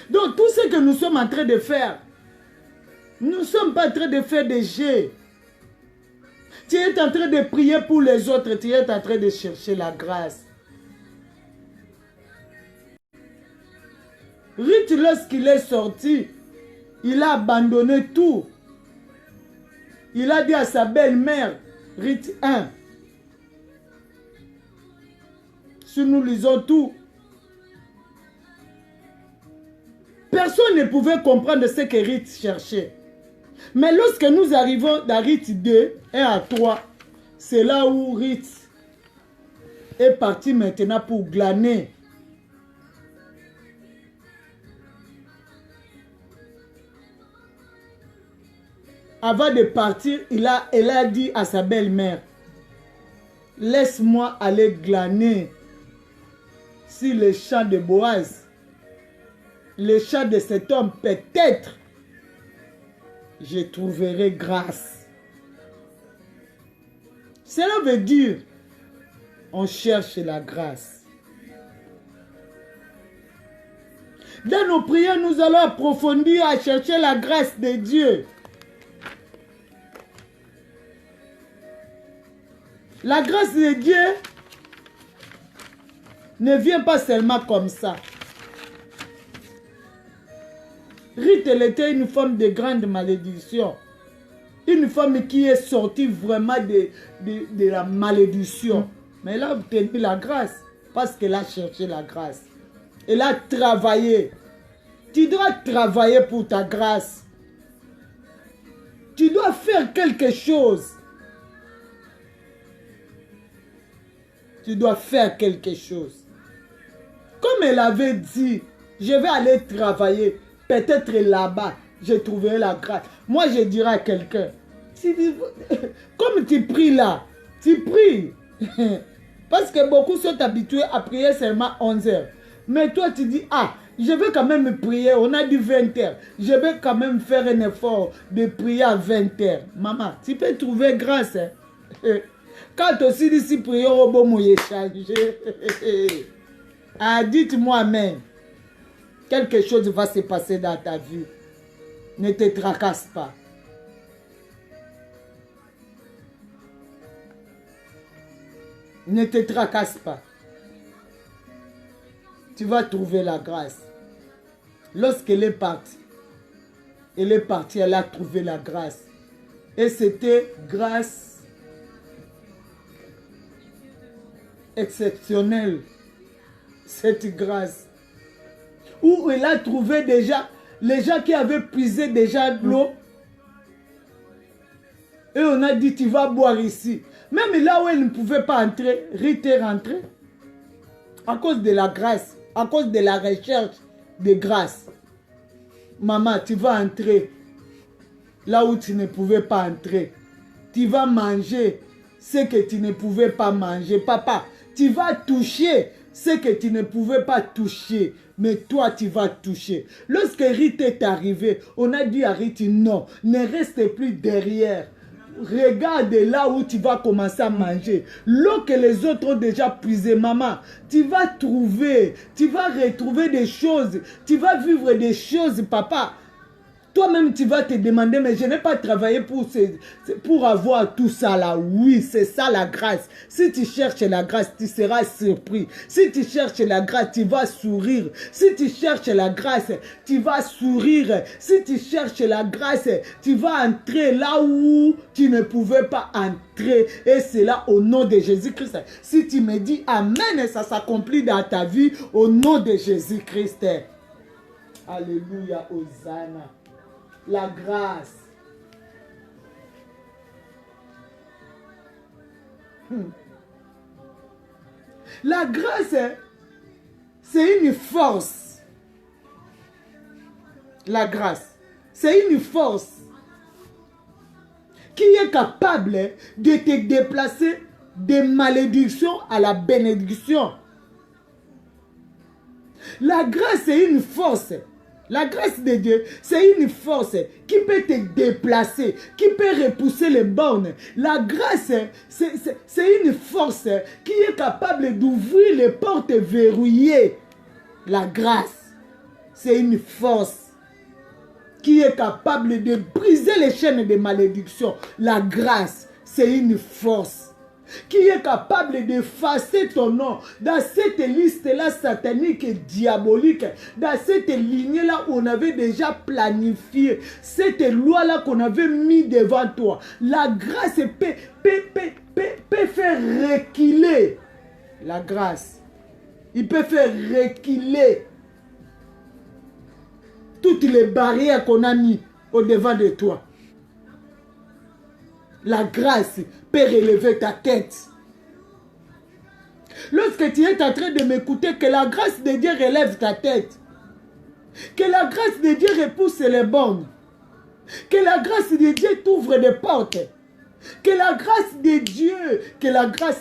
Donc tout ce que nous sommes en train de faire, nous ne sommes pas en train de faire des jets. Tu es en train de prier pour les autres, tu es en train de chercher la grâce. Ruth, lorsqu'il est sorti, il a abandonné tout. Il a dit à sa belle-mère, Ruth 1, si nous lisons tout, personne ne pouvait comprendre ce que Ruth cherchait. Mais lorsque nous arrivons dans Ruth 2, 1 à 3, c'est là où Ruth est parti maintenant pour glaner. Avant de partir, elle a dit à sa belle-mère, laisse-moi aller glaner sur le champ de Boaz. Le champ de cet homme, peut-être, je trouverai grâce. Cela veut dire, on cherche la grâce. Dans nos prières, nous allons approfondir à chercher la grâce de Dieu. La grâce de Dieu ne vient pas seulement comme ça. Ruth, elle était une femme de grande malédiction. Une femme qui est sortie vraiment de la malédiction. Mais elle a obtenu la grâce parce qu'elle a cherché la grâce. Elle a travaillé. Tu dois travailler pour ta grâce. Tu dois faire quelque chose. Tu dois faire quelque chose. Comme elle avait dit, je vais aller travailler. Peut-être là-bas, je trouverai la grâce. Moi, je dirais à quelqu'un, comme tu pries là, tu pries. Parce que beaucoup sont habitués à prier seulement 11 heures. Mais toi, tu dis, ah, je vais quand même prier. On a dit 20 heures. Je vais quand même faire un effort de prier à 20 heures. Maman, tu peux trouver grâce. Hein? Quand aussi dit si prier au bon moyen changer. Ah, dites-moi amen. Quelque chose va se passer dans ta vie. Ne te tracasse pas. Ne te tracasse pas. Tu vas trouver la grâce. Lorsqu'elle est partie, elle a trouvé la grâce. Et c'était grâce exceptionnelle. Cette grâce. Où elle a trouvé déjà les gens qui avaient puisé déjà de l'eau. Et on a dit, tu vas boire ici. Même là où elle ne pouvait pas entrer, Ruth est rentrée. À cause de la grâce, à cause de la recherche de grâce. Maman, tu vas entrer là où tu ne pouvais pas entrer. Tu vas manger ce que tu ne pouvais pas manger. Papa, tu vas toucher ce que tu ne pouvais pas toucher. Mais toi, tu vas toucher. Lorsque Ruth est arrivé, on a dit à Ruth, non, ne reste plus derrière. Regarde là où tu vas commencer à manger. L'eau que les autres ont déjà puisée, maman, tu vas trouver, tu vas retrouver des choses, tu vas vivre des choses, papa. Toi-même, tu vas te demander, mais je n'ai pas travaillé pour avoir tout ça là. Oui, c'est ça la grâce. Si tu cherches la grâce, tu seras surpris. Si tu cherches la grâce, tu vas sourire. Si tu cherches la grâce, tu vas sourire. Si tu cherches la grâce, tu vas entrer là où tu ne pouvais pas entrer. Et c'est là au nom de Jésus-Christ. Si tu me dis Amen, ça s'accomplit dans ta vie au nom de Jésus-Christ. Alléluia, Hosanna. La grâce. La grâce, c'est une force. La grâce, c'est une force qui est capable de te déplacer de malédiction à la bénédiction. La grâce, c'est une force. La grâce de Dieu, c'est une force qui peut te déplacer, qui peut repousser les bornes. La grâce, c'est une force qui est capable d'ouvrir les portes verrouillées. La grâce, c'est une force qui est capable de briser les chaînes de malédiction. La grâce, c'est une force qui est capable d'effacer ton nom dans cette liste-là satanique et diabolique, dans cette lignée-là où on avait déjà planifié, cette loi-là qu'on avait mis devant toi. La grâce peut faire reculer. La grâce, il peut faire reculer toutes les barrières qu'on a mis au-devant de toi. La grâce peut relever ta tête. Lorsque tu es en train de m'écouter, que la grâce de Dieu relève ta tête. Que la grâce de Dieu repousse les bornes. Que la grâce de Dieu t'ouvre des portes. Que la grâce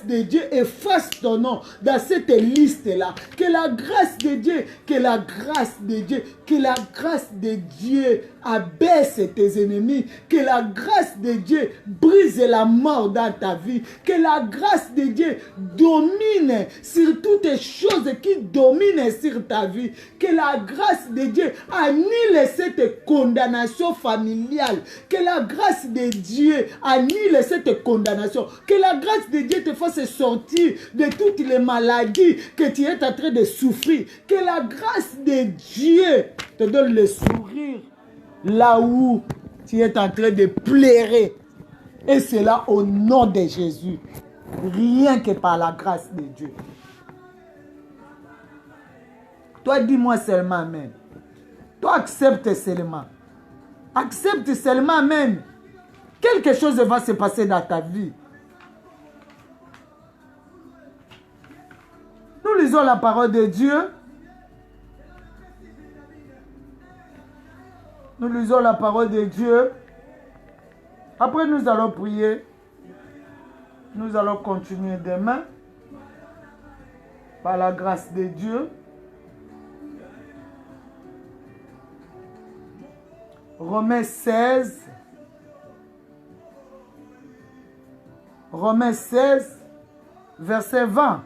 de Dieu efface ton nom dans cette liste-là. Que la grâce de Dieu abaisse tes ennemis. Que la grâce de Dieu brise la mort dans ta vie. Que la grâce de Dieu domine sur toutes les choses qui dominent sur ta vie. Que la grâce de Dieu annule cette condamnation familiale. Que la grâce de Dieu annule cette condamnation. Que la grâce de Dieu te fasse sortir de toutes les maladies que tu es en train de souffrir. Que la grâce de Dieu te donne le sourire là où tu es en train de pleurer. Et c'est là au nom de Jésus. Rien que par la grâce de Dieu. Toi, dis-moi seulement Amen. Toi, accepte seulement. Accepte seulement Amen. Quelque chose va se passer dans ta vie. Nous lisons la parole de Dieu. Nous lisons la parole de Dieu. Après, nous allons prier. Nous allons continuer demain. Par la grâce de Dieu. Romains 16. Romains 16, verset 20.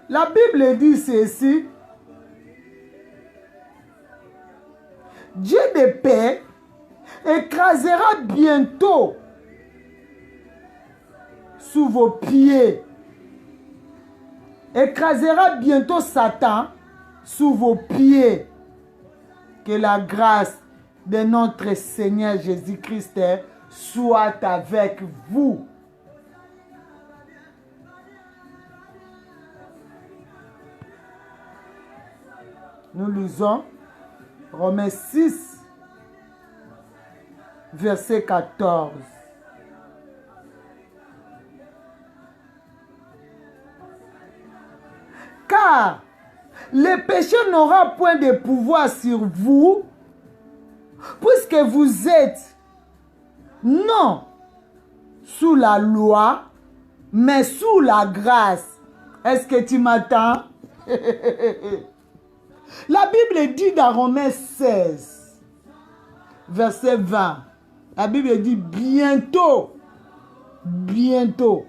La Bible dit ceci. Dieu de paix écrasera bientôt sous vos pieds. Écrasera bientôt Satan sous vos pieds. Que la grâce de notre Seigneur Jésus-Christ soit avec vous. Nous lisons Romains 6, verset 14. Car le péché n'aura point de pouvoir sur vous, puisque vous êtes non sous la loi, mais sous la grâce. Est-ce que tu m'attends? La Bible dit dans Romains 16, verset 20, la Bible dit bientôt, bientôt,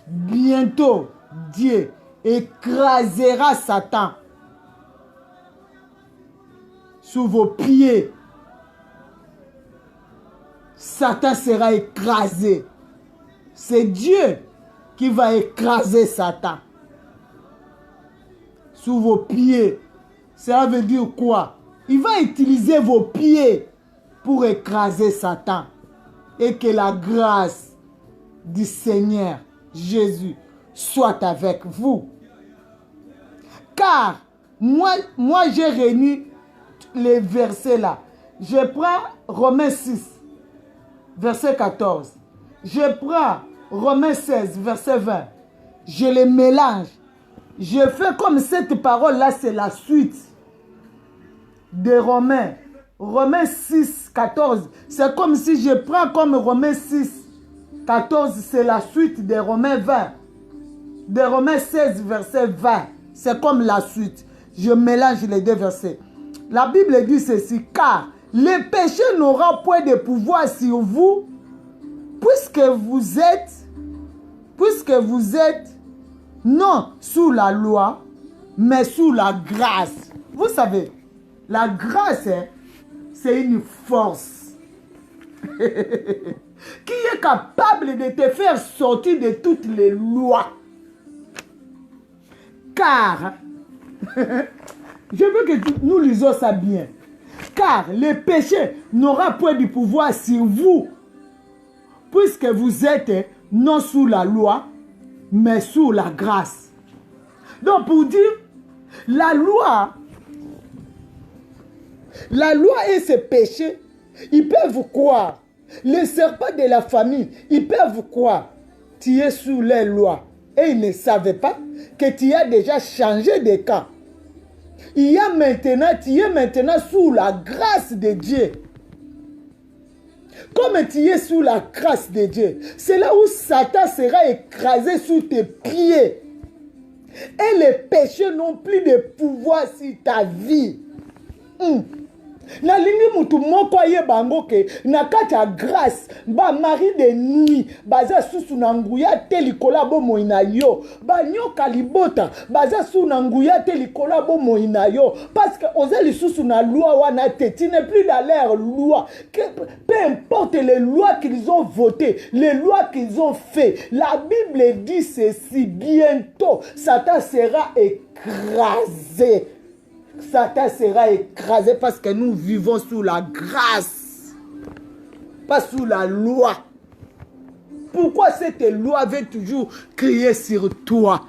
bientôt, Dieu écrasera Satan sous vos pieds. Satan sera écrasé. C'est Dieu qui va écraser Satan sous vos pieds. Cela veut dire quoi? Il va utiliser vos pieds pour écraser Satan. Et que la grâce du Seigneur Jésus soit avec vous. Car moi j'ai réuni les versets là. Je prends Romains 6, verset 14. Je prends Romains 16, verset 20. Je les mélange. Je fais comme cette parole-là, c'est la suite de Romains. Romains 6, 14. C'est comme si je prends comme Romains 6, 14, c'est la suite de Romains 20. De Romains 16, verset 20. C'est comme la suite. Je mélange les deux versets. La Bible dit ceci. Car le péché n'aura point de pouvoir sur vous, puisque vous êtes non sous la loi, mais sous la grâce. Vous savez, la grâce, c'est une force qui est capable de te faire sortir de toutes les lois. Car, je veux que nous lisons ça bien. Car le péché n'aura point de pouvoir sur vous, puisque vous êtes non sous la loi, mais sous la grâce. Donc pour dire, la loi et ses péchés, ils peuvent croire. Les serpents de la famille, ils peuvent croire. Tu es sous les lois. Et ils ne savaient pas que tu as déjà changé de camp. Tu es maintenant sous la grâce de Dieu. Comme tu es sous la grâce de Dieu, c'est là où Satan sera écrasé sous tes pieds. Et les péchés n'ont plus de pouvoir sur ta vie. Nalingi mutu moko ye bango ke na kati ya grâce ba mari de nuit baza susu na nguya te likola bo moina yo ba nyoka libota baza susu na nguya te likola bo moina yo parce que ozeli susu na loi wana te, tu n'es plus dans leur loi. Peu importe les lois qu'ils ont votées, les lois qu'ils ont fait, la Bible dit ceci: bientôt Satan sera écrasé. Satan sera écrasé parce que nous vivons sous la grâce, pas sous la loi. Pourquoi cette loi veut toujours crier sur toi?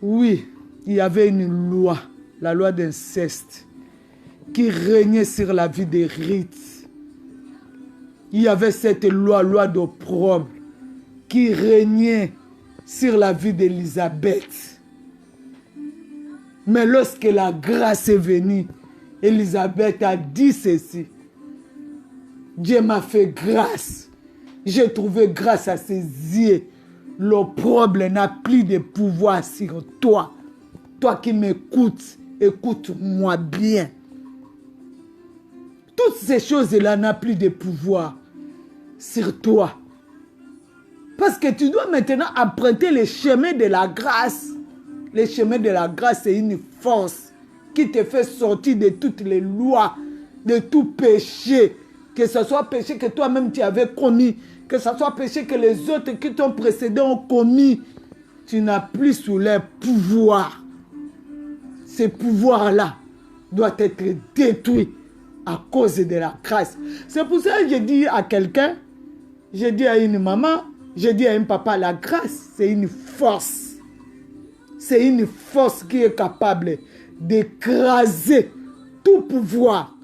Oui, il y avait une loi, la loi d'inceste, qui régnait sur la vie des rites. Il y avait cette loi d'opprobre, qui régnait sur la vie d'Élisabeth. Mais lorsque la grâce est venue, Élisabeth a dit ceci: Dieu m'a fait grâce. J'ai trouvé grâce à ses yeux. L'opprobre n'a plus de pouvoir sur toi. Toi qui m'écoutes, écoute-moi bien. Toutes ces choses-là n'ont plus de pouvoir sur toi. Parce que tu dois maintenant emprunter les chemins de la grâce. Les chemins de la grâce, c'est une force qui te fait sortir de toutes les lois, de tout péché. Que ce soit péché que toi-même tu avais commis, que ce soit péché que les autres qui t'ont précédé ont commis. Tu n'as plus sous leur pouvoir. Ce pouvoir-là doit être détruit à cause de la grâce. C'est pour ça que je dis à quelqu'un, je dis à une maman, je dis à un papa, la grâce, c'est une force. C'est une force qui est capable d'écraser tout pouvoir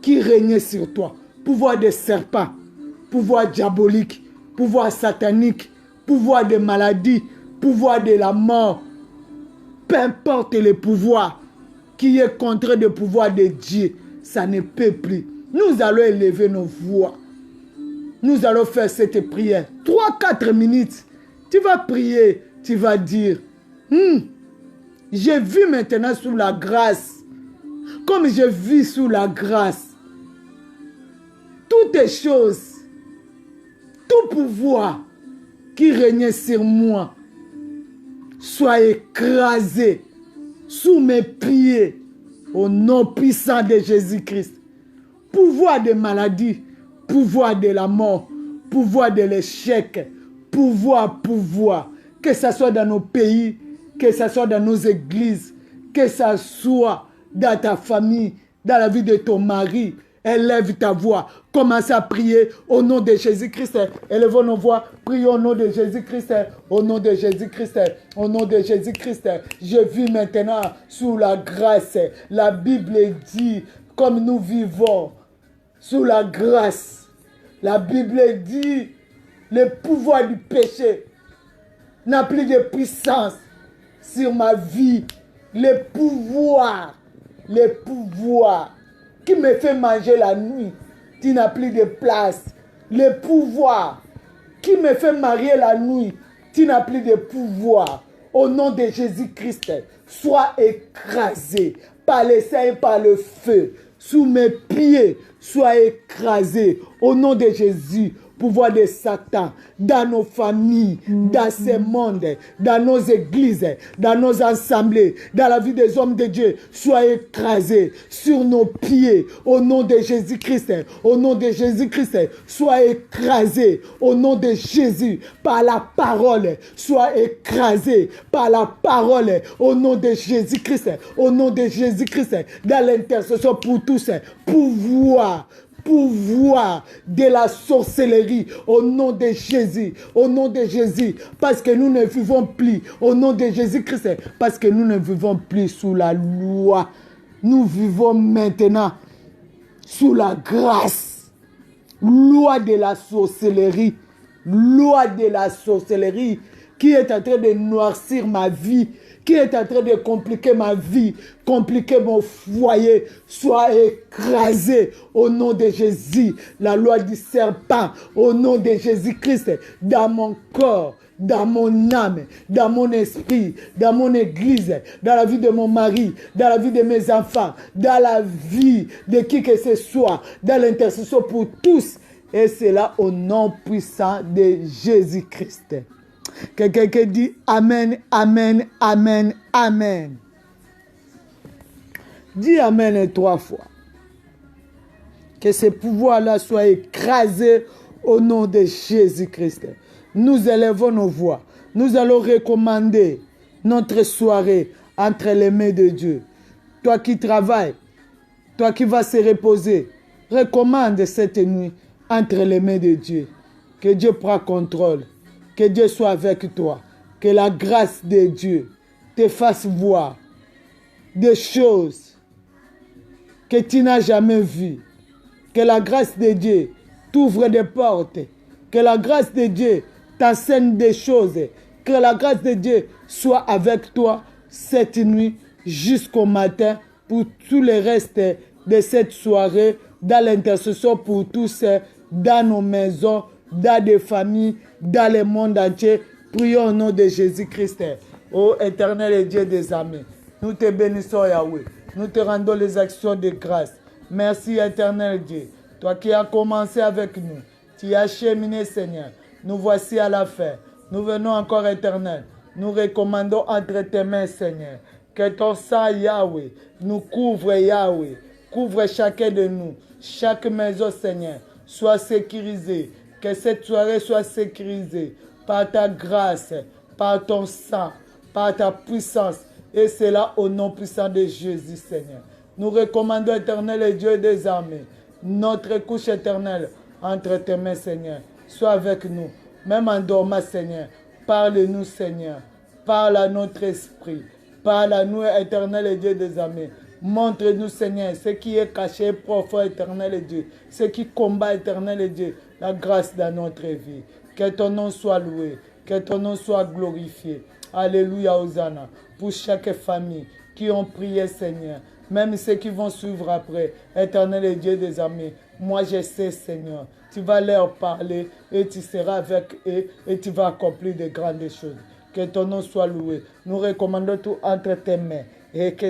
qui régnait sur toi. Pouvoir des serpents, pouvoir diabolique, pouvoir satanique, pouvoir des maladies, pouvoir de la mort. Peu importe le pouvoir qui est contre le pouvoir de Dieu, ça ne peut plus. Nous allons élever nos voix. Nous allons faire cette prière. 3-4 minutes. Tu vas prier, tu vas dire, j'ai vu maintenant sous la grâce. Comme je vis sous la grâce, toutes les choses, tout pouvoir qui régnait sur moi, soit écrasé sous mes pieds au nom puissant de Jésus-Christ. Pouvoir de maladie, pouvoir de la mort, pouvoir de l'échec, pouvoir, que ce soit dans nos pays, que ce soit dans nos églises, que ce soit dans ta famille, dans la vie de ton mari. Élève ta voix, commence à prier au nom de Jésus-Christ. Élevons nos voix, prions au nom de Jésus-Christ, au nom de Jésus-Christ, au nom de Jésus-Christ. Je vis maintenant sous la grâce. La Bible dit, comme nous vivons sous la grâce, la Bible dit, le pouvoir du péché n'a plus de puissance sur ma vie. Le pouvoir qui me fait manger la nuit, tu n'as plus de place. Le pouvoir qui me fait marier la nuit, tu n'as plus de pouvoir. Au nom de Jésus-Christ, sois écrasé par les saints et par le feu. Sous mes pieds, sois écrasé. Au nom de Jésus, pouvoir de Satan, dans nos familles, dans ce monde, dans nos églises, dans nos assemblées, dans la vie des hommes de Dieu, sois écrasé sur nos pieds, au nom de Jésus-Christ, au nom de Jésus-Christ, sois écrasé, au nom de Jésus, par la parole, sois écrasé par la parole, au nom de Jésus-Christ, au nom de Jésus-Christ, dans l'intercession pour tous, pouvoir de la sorcellerie au nom de Jésus, au nom de Jésus, parce que nous ne vivons plus, au nom de Jésus-Christ, parce que nous ne vivons plus sous la loi, nous vivons maintenant sous la grâce. Loi de la sorcellerie qui est en train de noircir ma vie, qui est en train de compliquer ma vie, compliquer mon foyer, soit écrasé au nom de Jésus. La loi du serpent, au nom de Jésus-Christ, dans mon corps, dans mon âme, dans mon esprit, dans mon église, dans la vie de mon mari, dans la vie de mes enfants, dans la vie de qui que ce soit, dans l'intercession pour tous. Et c'est là au nom puissant de Jésus-Christ. Quelqu'un qui dit Amen, Amen, Amen, Amen. Dis Amen 3 fois. Que ce pouvoir-là soit écrasé au nom de Jésus-Christ. Nous élevons nos voix. Nous allons recommander notre soirée entre les mains de Dieu. Toi qui travailles, toi qui vas se reposer, recommande cette nuit entre les mains de Dieu. Que Dieu prenne contrôle. Que Dieu soit avec toi. Que la grâce de Dieu te fasse voir des choses que tu n'as jamais vues. Que la grâce de Dieu t'ouvre des portes. Que la grâce de Dieu t'enseigne des choses. Que la grâce de Dieu soit avec toi cette nuit jusqu'au matin pour tout le reste de cette soirée, dans l'intercession pour tous, dans nos maisons, dans des familles, dans le monde entier. Prions au nom de Jésus-Christ. Ô éternel et Dieu des armées, nous te bénissons Yahweh. Nous te rendons les actions de grâce. Merci éternel Dieu. Toi qui as commencé avec nous, tu as cheminé Seigneur. Nous voici à la fin. Nous venons encore, Éternel. Nous recommandons entre tes mains, Seigneur. Que ton sang, Yahweh, nous couvre, Yahweh. Couvre chacun de nous. Chaque maison, Seigneur, soit sécurisée. Que cette soirée soit sécurisée par ta grâce, par ton sang, par ta puissance. Et c'est là au nom puissant de Jésus, Seigneur. Nous recommandons, Éternel et Dieu des armées, notre couche éternelle entre tes mains, Seigneur. Sois avec nous, même en dormant, Seigneur. Parle-nous, Seigneur. Parle à notre esprit. Parle à nous, Éternel et Dieu des armées. Montre-nous, Seigneur, ce qui est caché, profond, Éternel et Dieu. Ce qui combat, Éternel et Dieu, la grâce dans notre vie. Que ton nom soit loué. Que ton nom soit glorifié. Alléluia, Hosanna. Pour chaque famille qui ont prié, Seigneur. Même ceux qui vont suivre après. Éternel et Dieu des armées. Moi, je sais, Seigneur. Tu vas leur parler et tu seras avec eux et tu vas accomplir de grandes choses. Que ton nom soit loué. Nous recommandons tout entre tes mains. Et que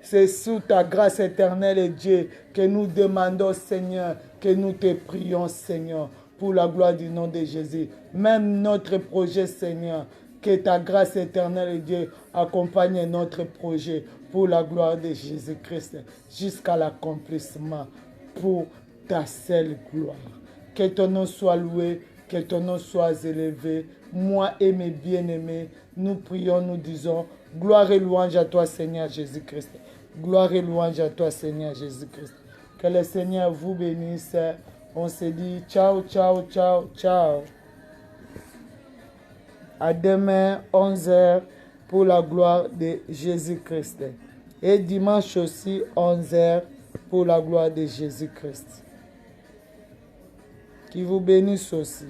c'est sous ta grâce éternelle et Dieu que nous demandons, Seigneur, que nous te prions, Seigneur, pour la gloire du nom de Jésus. Même notre projet, Seigneur, que ta grâce éternelle et Dieu accompagne notre projet pour la gloire de Jésus-Christ jusqu'à l'accomplissement pour ta seule gloire. Que ton nom soit loué, que ton nom soit élevé. Moi et mes bien-aimés, nous prions, nous disons, gloire et louange à toi, Seigneur Jésus-Christ. Gloire et louange à toi, Seigneur Jésus-Christ. Que le Seigneur vous bénisse. On se dit ciao, ciao, ciao, ciao. À demain, 11h, pour la gloire de Jésus-Christ. Et dimanche aussi, 11h, pour la gloire de Jésus-Christ. Qui vous bénisse aussi.